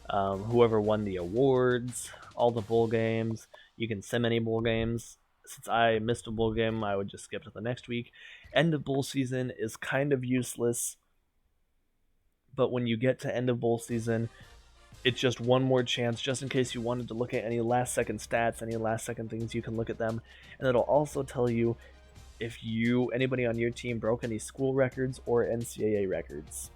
whoever won the awards, all the bowl games. You can sim any bowl games. Since I missed a bowl game, I would just skip to the next week. End of bowl season is kind of useless, but when you get to end of bowl season, it's just one more chance, just in case you wanted to look at any last second stats, any last second things, you can look at them. And it'll also tell you if anybody on your team broke any school records or NCAA records.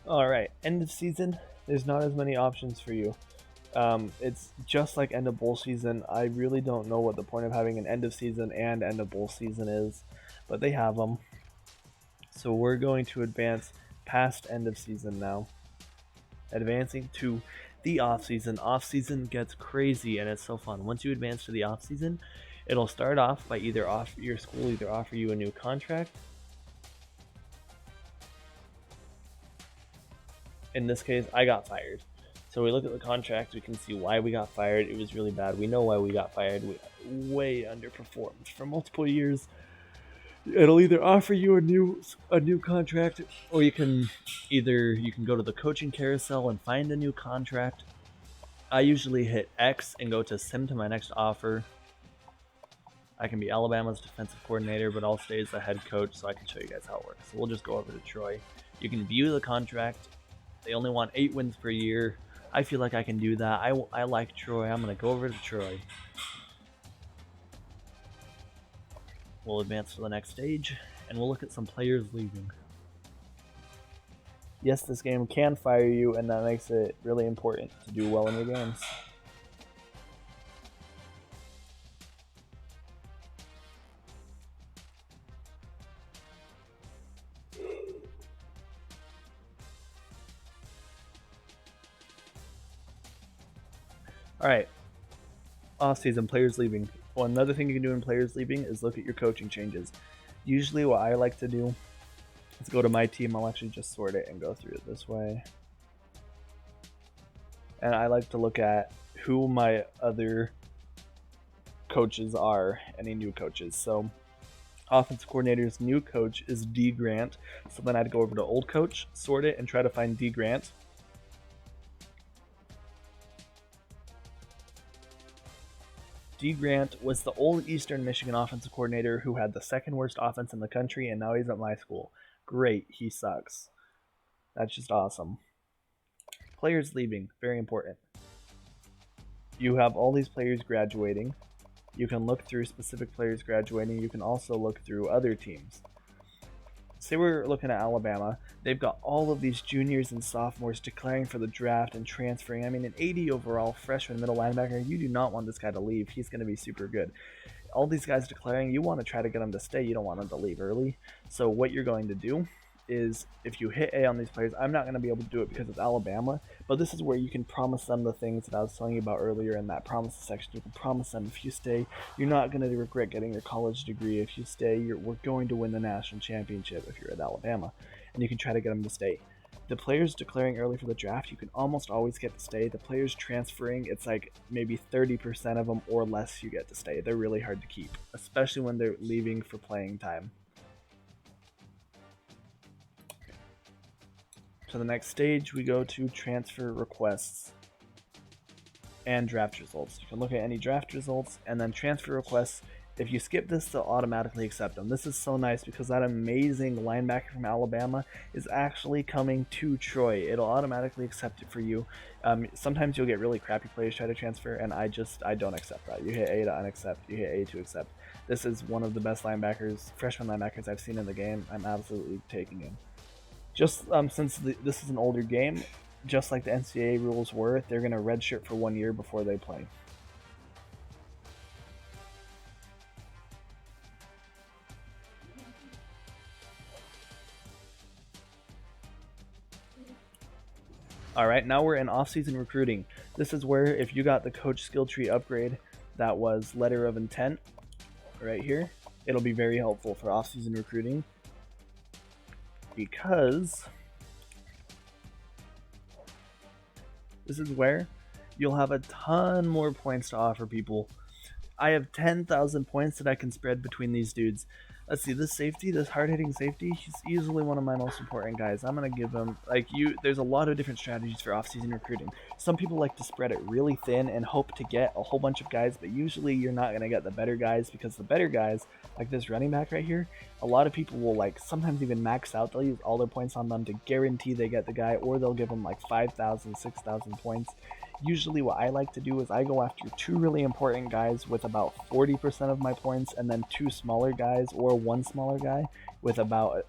Alright, end of season, there's not as many options for you. It's just like end of bowl season. I really don't know what the point of having an end of season and end of bowl season is, but they have them. So we're going to advance past end of season now. Advancing to the off season. Off season gets crazy and it's so fun. Once you advance to the off season, it'll start off by your school either offer you a new contract. In this case, I got fired. So we look at the contract, we can see why we got fired. It was really bad. We know why we got fired. We way underperformed for multiple years. It'll either offer you a new contract, or you can go to the coaching carousel and find a new contract. I usually hit X and go to sim to my next offer. I can be Alabama's defensive coordinator, but I'll stay as the head coach so I can show you guys how it works. So we'll just go over to Troy. You can view the contract. They only want 8 wins per year. I feel like I can do that. I like Troy. I'm going to go over to Troy. We'll advance to the next stage, and we'll look at some players leaving. Yes, this game can fire you, and that makes it really important to do well in your games. Alright, off-season, players leaving. Well, another thing you can do in players leaving is look at your coaching changes. Usually what I like to do is go to my team. I'll actually just sort it and go through it this way. And I like to look at who my other coaches are, any new coaches. So offensive coordinator's new coach is D. Grant. So then I'd go over to old coach, sort it, and try to find D. Grant. D. Grant was the old Eastern Michigan offensive coordinator who had the second worst offense in the country, and now he's at my school. Great, he sucks. That's just awesome. Players leaving, very important. You have all these players graduating. You can look through specific players graduating. You can also look through other teams. Say we're looking at Alabama. They've got all of these juniors and sophomores declaring for the draft and transferring. I mean, an 80 overall freshman middle linebacker, you do not want this guy to leave. He's going to be super good. All these guys declaring, you want to try to get him to stay. You don't want him to leave early. So what you're going to do is if you hit A on these players, I'm not going to be able to do it because it's Alabama, but this is where you can promise them the things that I was telling you about earlier in that promises section. You can promise them if you stay, you're not going to regret getting your college degree. If you stay, we're going to win the national championship if you're at Alabama, and you can try to get them to stay. The players declaring early for the draft, you can almost always get to stay. The players transferring, it's like maybe 30% of them or less you get to stay. They're really hard to keep, especially when they're leaving for playing time. To the next stage, we go to transfer requests and draft results. You can look at any draft results and then transfer requests. If you skip this, they'll automatically accept them. This is so nice because that amazing linebacker from Alabama is actually coming to Troy. It'll automatically accept it for you. Sometimes you'll get really crappy players try to transfer, and I don't accept that. You hit A to unaccept, you hit A to accept. This is one of the best linebackers, freshman linebackers I've seen in the game. I'm absolutely taking him. Just since this is an older game, just like the NCAA rules were, they're going to redshirt for 1 year before they play. Alright, now we're in off-season recruiting. This is where if you got the coach skill tree upgrade that was letter of intent right here, it'll be very helpful for off-season recruiting because this is where you'll have a ton more points to offer people. I have 10,000 points that I can spread between these dudes. Let's see, this safety, this hard-hitting safety, he's easily one of my most important guys. I'm going to give him, there's a lot of different strategies for off-season recruiting. Some people like to spread it really thin and hope to get a whole bunch of guys, but usually you're not going to get the better guys because the better guys, like this running back right here, a lot of people will sometimes even max out. They'll use all their points on them to guarantee they get the guy, or they'll give them 5,000, 6,000 points. Usually what I like to do is I go after 2 really important guys with about 40% of my points, and then 2 smaller guys or 1 smaller guy with about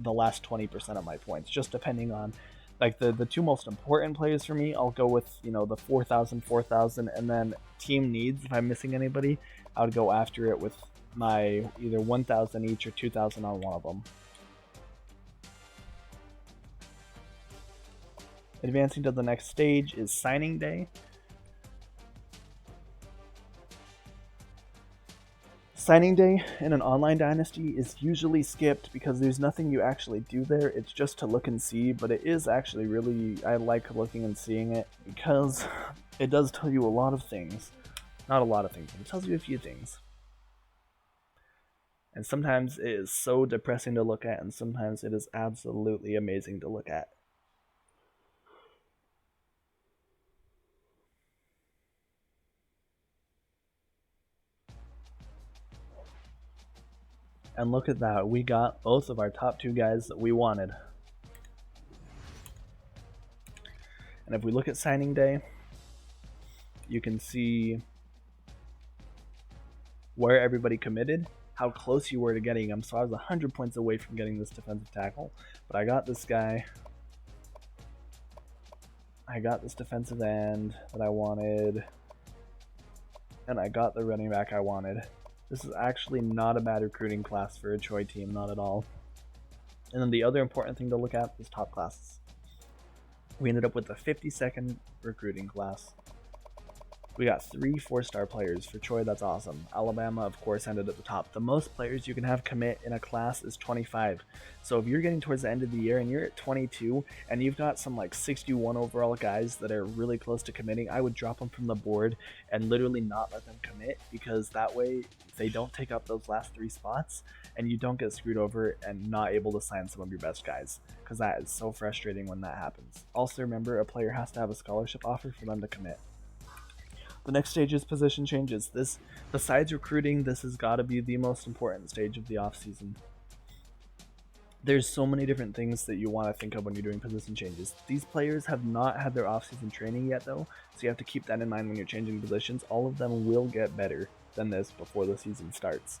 the last 20% of my points, just depending on the 2 most important players for me. I'll go with the 4,000, and then team needs, if I'm missing anybody, I would go after it with my either 1,000 each or 2,000 on one of them. Advancing to the next stage is signing day. Signing day in an online dynasty is usually skipped because there's nothing you actually do there. It's just to look and see, but it is actually really, I like looking and seeing it because it does tell you a lot of things. Not a lot of things, but it tells you a few things. And sometimes it is so depressing to look at, and sometimes it is absolutely amazing to look at. And look at that, we got both of our top 2 guys that we wanted. And if we look at signing day, you can see where everybody committed, how close you were to getting him. So I was 100 points away from getting this defensive tackle, but I got this guy. I got this defensive end that I wanted, and I got the running back I wanted. This is actually not a bad recruiting class for a Troy team, not at all. And then the other important thing to look at is top classes. We ended up with the 52nd recruiting class. We got 3 4-star players. For Troy, that's awesome. Alabama, of course, ended at the top. The most players you can have commit in a class is 25. So if you're getting towards the end of the year and you're at 22 and you've got some 61 overall guys that are really close to committing, I would drop them from the board and literally not let them commit, because that way they don't take up those last 3 spots and you don't get screwed over and not able to sign some of your best guys, because that is so frustrating when that happens. Also remember, a player has to have a scholarship offer for them to commit. The next stage is position changes. This, besides recruiting, this has got to be the most important stage of the offseason. There's so many different things that you want to think of when you're doing position changes. These players have not had their offseason training yet though, so you have to keep that in mind when you're changing positions. All of them will get better than this before the season starts.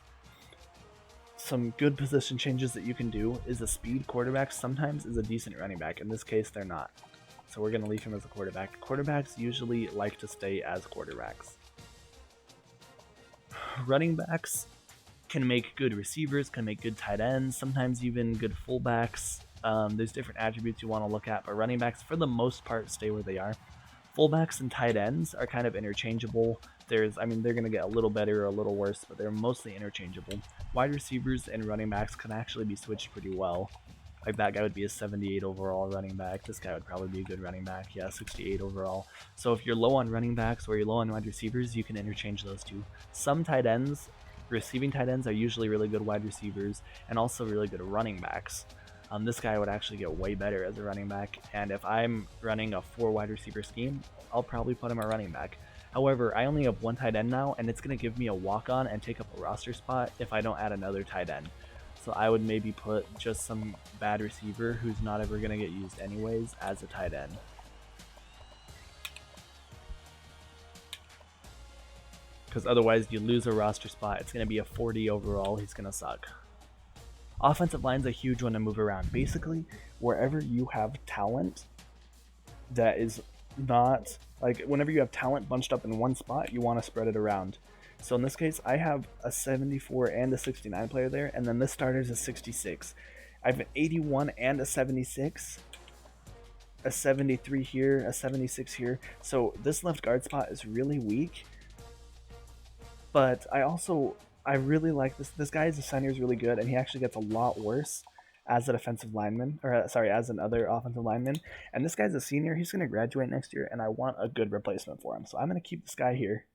Some good position changes that you can do is a speed quarterback sometimes is a decent running back. In this case, they're not. So we're going to leave him as a quarterback. Quarterbacks usually like to stay as quarterbacks. Running backs can make good receivers, can make good tight ends, sometimes even good fullbacks. There's different attributes you want to look at, but running backs, for the most part, stay where they are. Fullbacks and tight ends are kind of interchangeable. They're going to get a little better or a little worse, but they're mostly interchangeable. Wide receivers and running backs can actually be switched pretty well. Like that guy would be a 78 overall running back. This guy would probably be a good running back. Yeah, 68 overall. So if you're low on running backs or you're low on wide receivers, you can interchange those two. Some tight ends, receiving tight ends, are usually really good wide receivers and also really good running backs. This guy would actually get way better as a running back, and if I'm running a 4 wide receiver scheme, I'll probably put him a running back. However, I only have 1 tight end now, and it's going to give me a walk-on and take up a roster spot if I don't add another tight end. So I would maybe put just some bad receiver who's not ever going to get used anyways as a tight end. Because otherwise you lose a roster spot. It's going to be a 40 overall. He's going to suck. Offensive line's a huge one to move around. Basically, wherever you have talent that is not, like whenever you have talent bunched up in one spot, you want to spread it around. So in this case, I have a 74 and a 69 player there, and then this starter is a 66. I have an 81 and a 76, a 73 here, a 76 here. So this left guard spot is really weak, but I really like this. This guy as a center is really good, and he actually gets a lot worse as a defensive lineman, or sorry, as another offensive lineman. And this guy's a senior. He's going to graduate next year, and I want a good replacement for him. So I'm going to keep this guy here.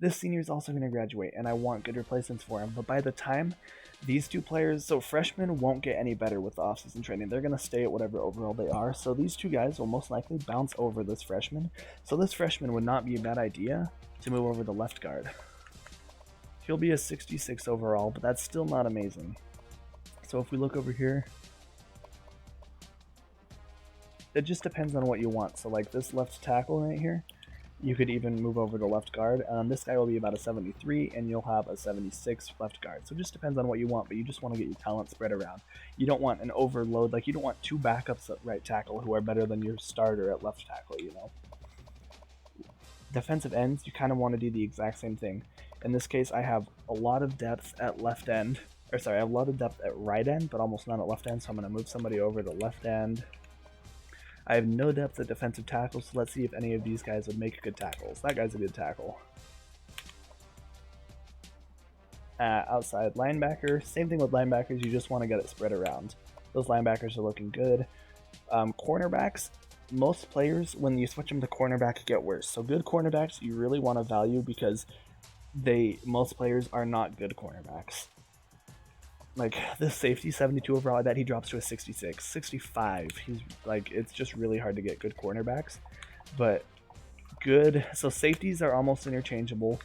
This senior is also going to graduate, and I want good replacements for him. But by the time these two players, so freshmen won't get any better with the offseason training. They're going to stay at whatever overall they are. So these two guys will most likely bounce over this freshman. So this freshman would not be a bad idea to move over to left guard. He'll be a 66 overall, but that's still not amazing. So if we look over here, it just depends on what you want. So like this left tackle right here, you could even move over to left guard. This guy will be about a 73, and you'll have a 76 left guard. So it just depends on what you want, but you just want to get your talent spread around. You don't want an overload. Like you don't want 2 backups at right tackle who are better than your starter at left tackle, you know. Defensive ends, you kind of want to do the exact same thing. In this case, I have a lot of depth at left end. Or sorry, I have a lot of depth at right end, but almost none at left end, so I'm going to move somebody over to left end. I have no depth at defensive tackle, so let's see if any of these guys would make good tackles. That guy's a good tackle. Outside linebacker, same thing with linebackers, you just want to get it spread around. Those linebackers are looking good. Cornerbacks, most players, when you switch them to cornerback, get worse. So good cornerbacks you really want to value because most players are not good cornerbacks. Like this safety, 72 overall, I bet he drops to a 66, 65. He's like, it's just really hard to get good cornerbacks. But good, so safeties are almost interchangeable,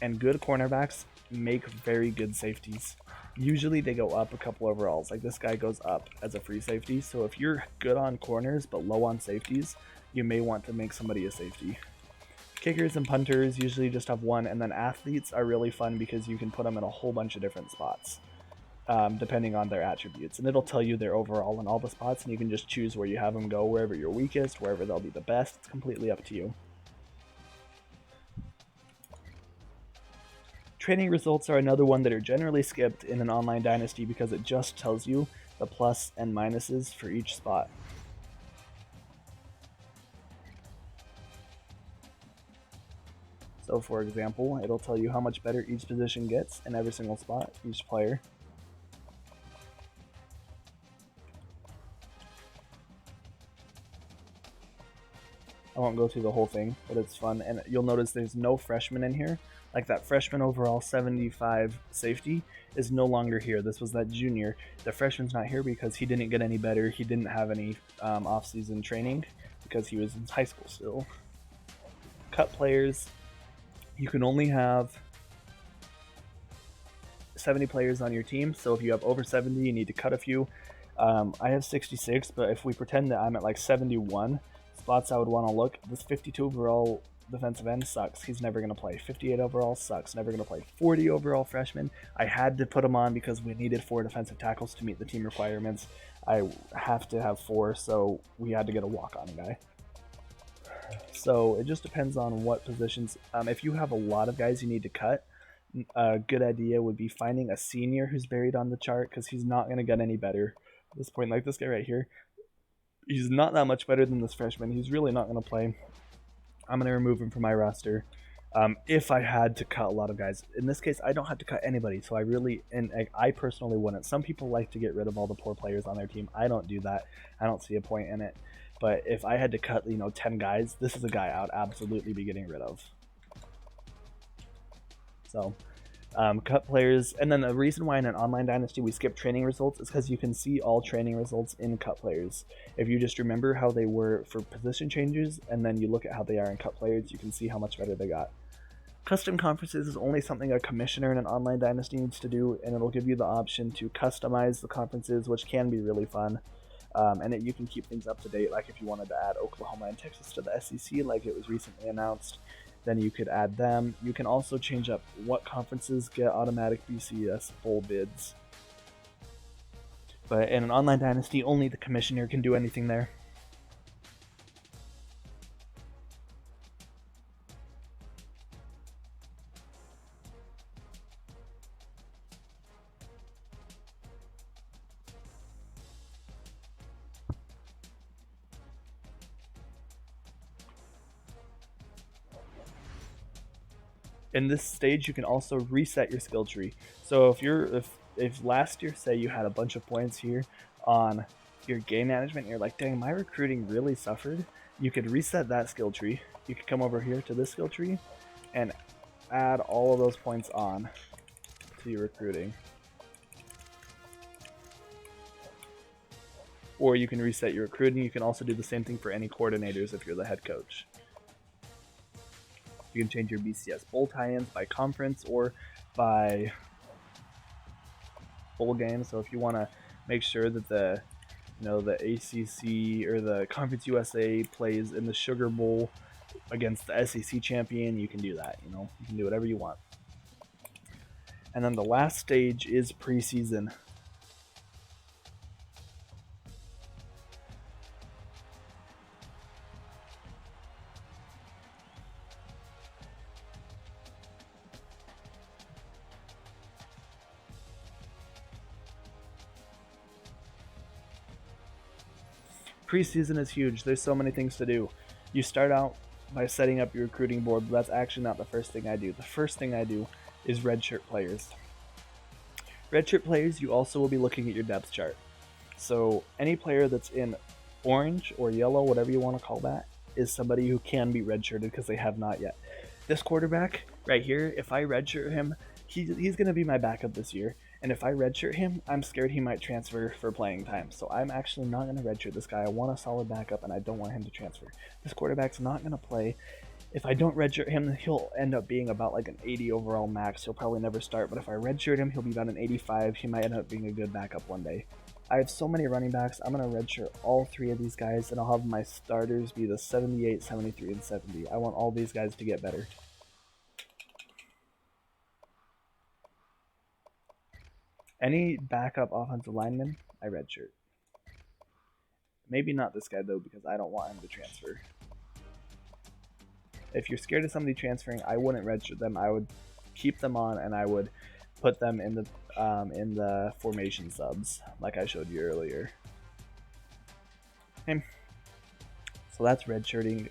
and good cornerbacks make very good safeties. Usually they go up a couple overalls. Like this guy goes up as a free safety. So if you're good on corners but low on safeties, you may want to make somebody a safety. Kickers and punters usually just have 1, and then athletes are really fun because you can put them in a whole bunch of different spots. Depending on their attributes, and it'll tell you their overall in all the spots, and you can just choose where you have them go, wherever you're weakest, wherever they'll be the best. It's completely up to you. Training results are another one that are generally skipped in an online dynasty because it just tells you the plus and minuses for each spot. So for example, it'll tell you how much better each position gets in every single spot, each player. I won't go through the whole thing, but it's fun, and you'll notice there's no freshman in here. Like that freshman overall 75 safety is no longer here. This was that junior. The freshman's not here because he didn't get any better. He didn't have any off-season training because he was in high school still. Cut players, you can only have 70 players on your team, so if you have over 70, you need to cut a few. I have 66, but if we pretend that I'm at like 71, spots I would want to look, this 52 overall defensive end sucks. He's never going to play. 58 overall sucks. Never going to play. 40 overall freshman. I had to put him on because we needed 4 defensive tackles to meet the team requirements. I have to have 4, so we had to get a walk-on guy. So it just depends on what positions. If you have a lot of guys you need to cut, a good idea would be finding a senior who's buried on the chart because he's not going to get any better this point. Like this guy right here, he's not that much better than this freshman. He's really not going to play. I'm going to remove him from my roster. If I had to cut a lot of guys. In this case, I don't have to cut anybody, so I personally wouldn't. Some people like to get rid of all the poor players on their team. I don't do that. I don't see a point in it. But if I had to cut, 10 guys, this is a guy I would absolutely be getting rid of. So, cut players. And then the reason why in an online dynasty we skip training results is because you can see all training results in cut players. If you just remember how they were for position changes, and then you look at how they are in cut players, you can see how much better they got. Custom conferences is only something a commissioner in an online dynasty needs to do, and it'll give you the option to customize the conferences, which can be really fun. And you can keep things up to date, like if you wanted to add Oklahoma and Texas to the SEC, like it was recently announced, then you could add them. You can also change up what conferences get automatic BCS bowl bids. But in an online dynasty, only the commissioner can do anything there. In this stage, you can also reset your skill tree. So if last year, say you had a bunch of points here on your game management, and you're like, dang, my recruiting really suffered, you could reset that skill tree. You could come over here to this skill tree and add all of those points on to your recruiting. Or you can reset your recruiting. You can also do the same thing for any coordinators if you're the head coach. You can change your BCS bowl tie-ins by conference or by bowl game. So if you want to make sure that the ACC or the Conference USA plays in the Sugar Bowl against the SEC champion, you can do that. You can do whatever you want. And then the last stage is preseason. Preseason is huge. There's so many things to do. You start out by setting up your recruiting board, but that's actually not the first thing I do. The first thing I do is redshirt players. Redshirt players, you also will be looking at your depth chart. So any player that's in orange or yellow, whatever you want to call that, is somebody who can be redshirted because they have not yet. This quarterback right here, if I redshirt him, he's going to be my backup this year. And if I redshirt him, I'm scared he might transfer for playing time. So I'm actually not going to redshirt this guy. I want a solid backup, and I don't want him to transfer. This quarterback's not going to play. If I don't redshirt him, he'll end up being about like an 80 overall max. He'll probably never start. But if I redshirt him, he'll be about an 85. He might end up being a good backup one day. I have so many running backs. I'm going to redshirt all three of these guys, and I'll have my starters be the 78, 73, and 70. I want all these guys to get better. Any backup offensive lineman, I redshirt. Maybe not this guy, though, because I don't want him to transfer. If you're scared of somebody transferring, I wouldn't redshirt them. I would keep them on, and I would put them in the formation subs, like I showed you earlier. Okay. So that's redshirting.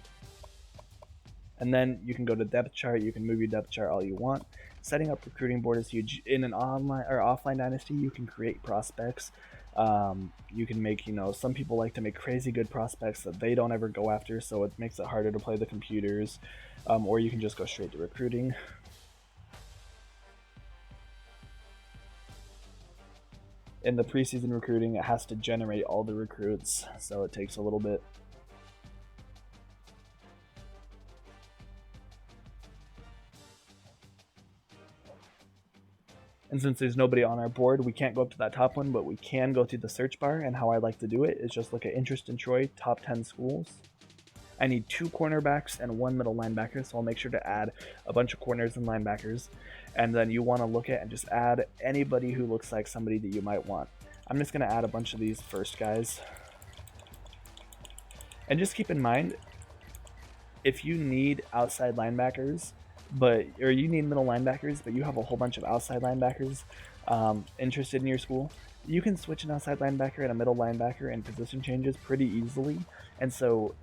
And then you can go to depth chart. You can move your depth chart all you want. Setting up recruiting board is huge. In an online or offline dynasty, you can create prospects. You can make, some people like to make crazy good prospects that they don't ever go after, so it makes it harder to play the computers. Or you can just go straight to recruiting. In the preseason recruiting, it has to generate all the recruits, so it takes a little bit. And since there's nobody on our board, we can't go up to that top one, but we can go to the search bar. And how I like to do it is just look at interest in Troy, top 10 schools. I need 2 cornerbacks and 1 middle linebacker, so I'll make sure to add a bunch of corners and linebackers. And then you want to look at and just add anybody who looks like somebody that you might want. I'm just going to add a bunch of these first guys. And just keep in mind, if you need outside linebackers, or you need middle linebackers, but you have a whole bunch of outside linebackers interested in your school, you can switch an outside linebacker and a middle linebacker and position changes pretty easily, and so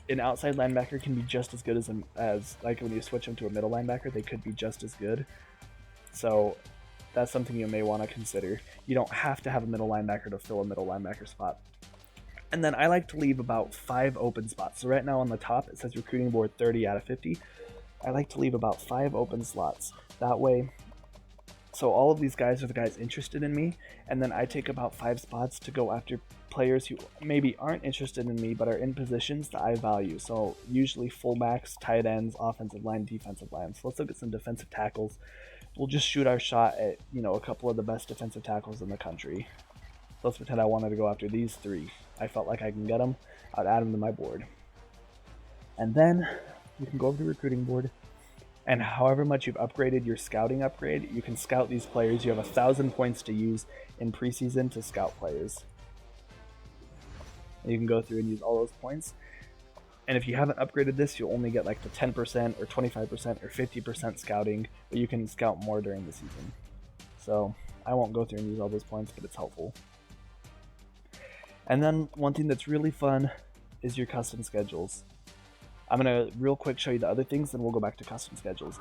an outside linebacker can be just as good as like when you switch them to a middle linebacker, they could be just as good. So that's something you may want to consider. You don't have to have a middle linebacker to fill a middle linebacker spot. And then I like to leave about 5 open spots. So right now on the top it says recruiting board 30 out of 50. I like to leave about 5 open slots. That way, so all of these guys are the guys interested in me, and then I take about 5 spots to go after players who maybe aren't interested in me but are in positions that I value. So usually fullbacks, tight ends, offensive line, defensive line. So let's look at some defensive tackles. We'll just shoot our shot at, a couple of the best defensive tackles in the country. So let's pretend I wanted to go after these 3. I felt like I can get them. I'd add them to my board. And then you can go over to the recruiting board, and however much you've upgraded your scouting upgrade, you can scout these players. You have 1,000 points to use in preseason to scout players. And you can go through and use all those points. And if you haven't upgraded this, you'll only get like the 10% or 25% or 50% scouting, but you can scout more during the season. So I won't go through and use all those points, but it's helpful. And then one thing that's really fun is your custom schedules. I'm going to real quick show you the other things, then we'll go back to custom schedules.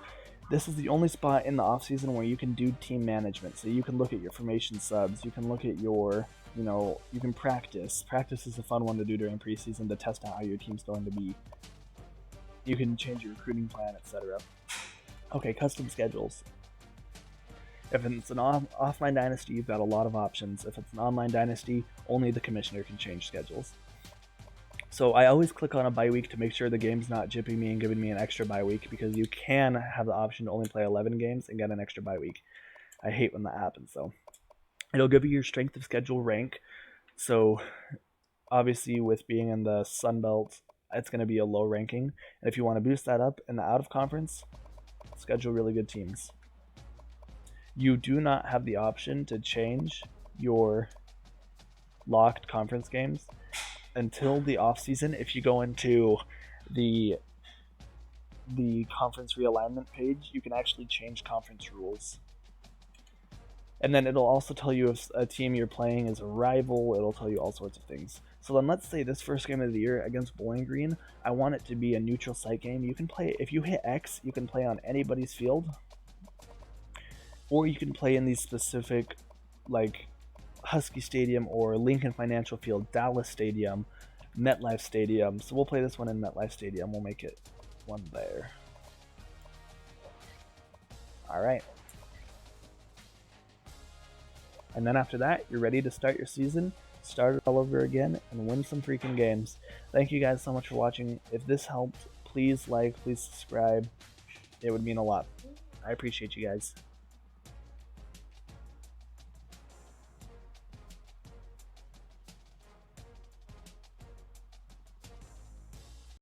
This is the only spot in the offseason where you can do team management. So you can look at your formation subs, you can look at your, you can practice. Practice is a fun one to do during preseason to test out how your team's going to be. You can change your recruiting plan, etc. Okay, custom schedules. If it's an offline dynasty, you've got a lot of options. If it's an online dynasty, only the commissioner can change schedules. So I always click on a bye week to make sure the game's not jipping me and giving me an extra bye week, because you can have the option to only play 11 games and get an extra bye week. I hate when that happens. So it'll give you your strength of schedule rank. So obviously with being in the Sun Belt, it's going to be a low ranking. And if you want to boost that up in the out of conference, schedule really good teams. You do not have the option to change your locked conference games until the off season. If you go into the conference realignment page, you can actually change conference rules. And then it'll also tell you if a team you're playing is a rival. It'll tell you all sorts of things. So then let's say this first game of the year against Bowling Green, I want it to be a neutral site game. You can play, if you hit X, you can play on anybody's field, or you can play in these specific, like Husky Stadium or Lincoln Financial Field, Dallas Stadium, MetLife Stadium. So we'll play this one in MetLife Stadium. We'll make it one there. All right. And then after that, you're ready to start your season, start it all over again, and win some freaking games. Thank you guys so much for watching. If this helped, please like, please subscribe. It would mean a lot. I appreciate you guys.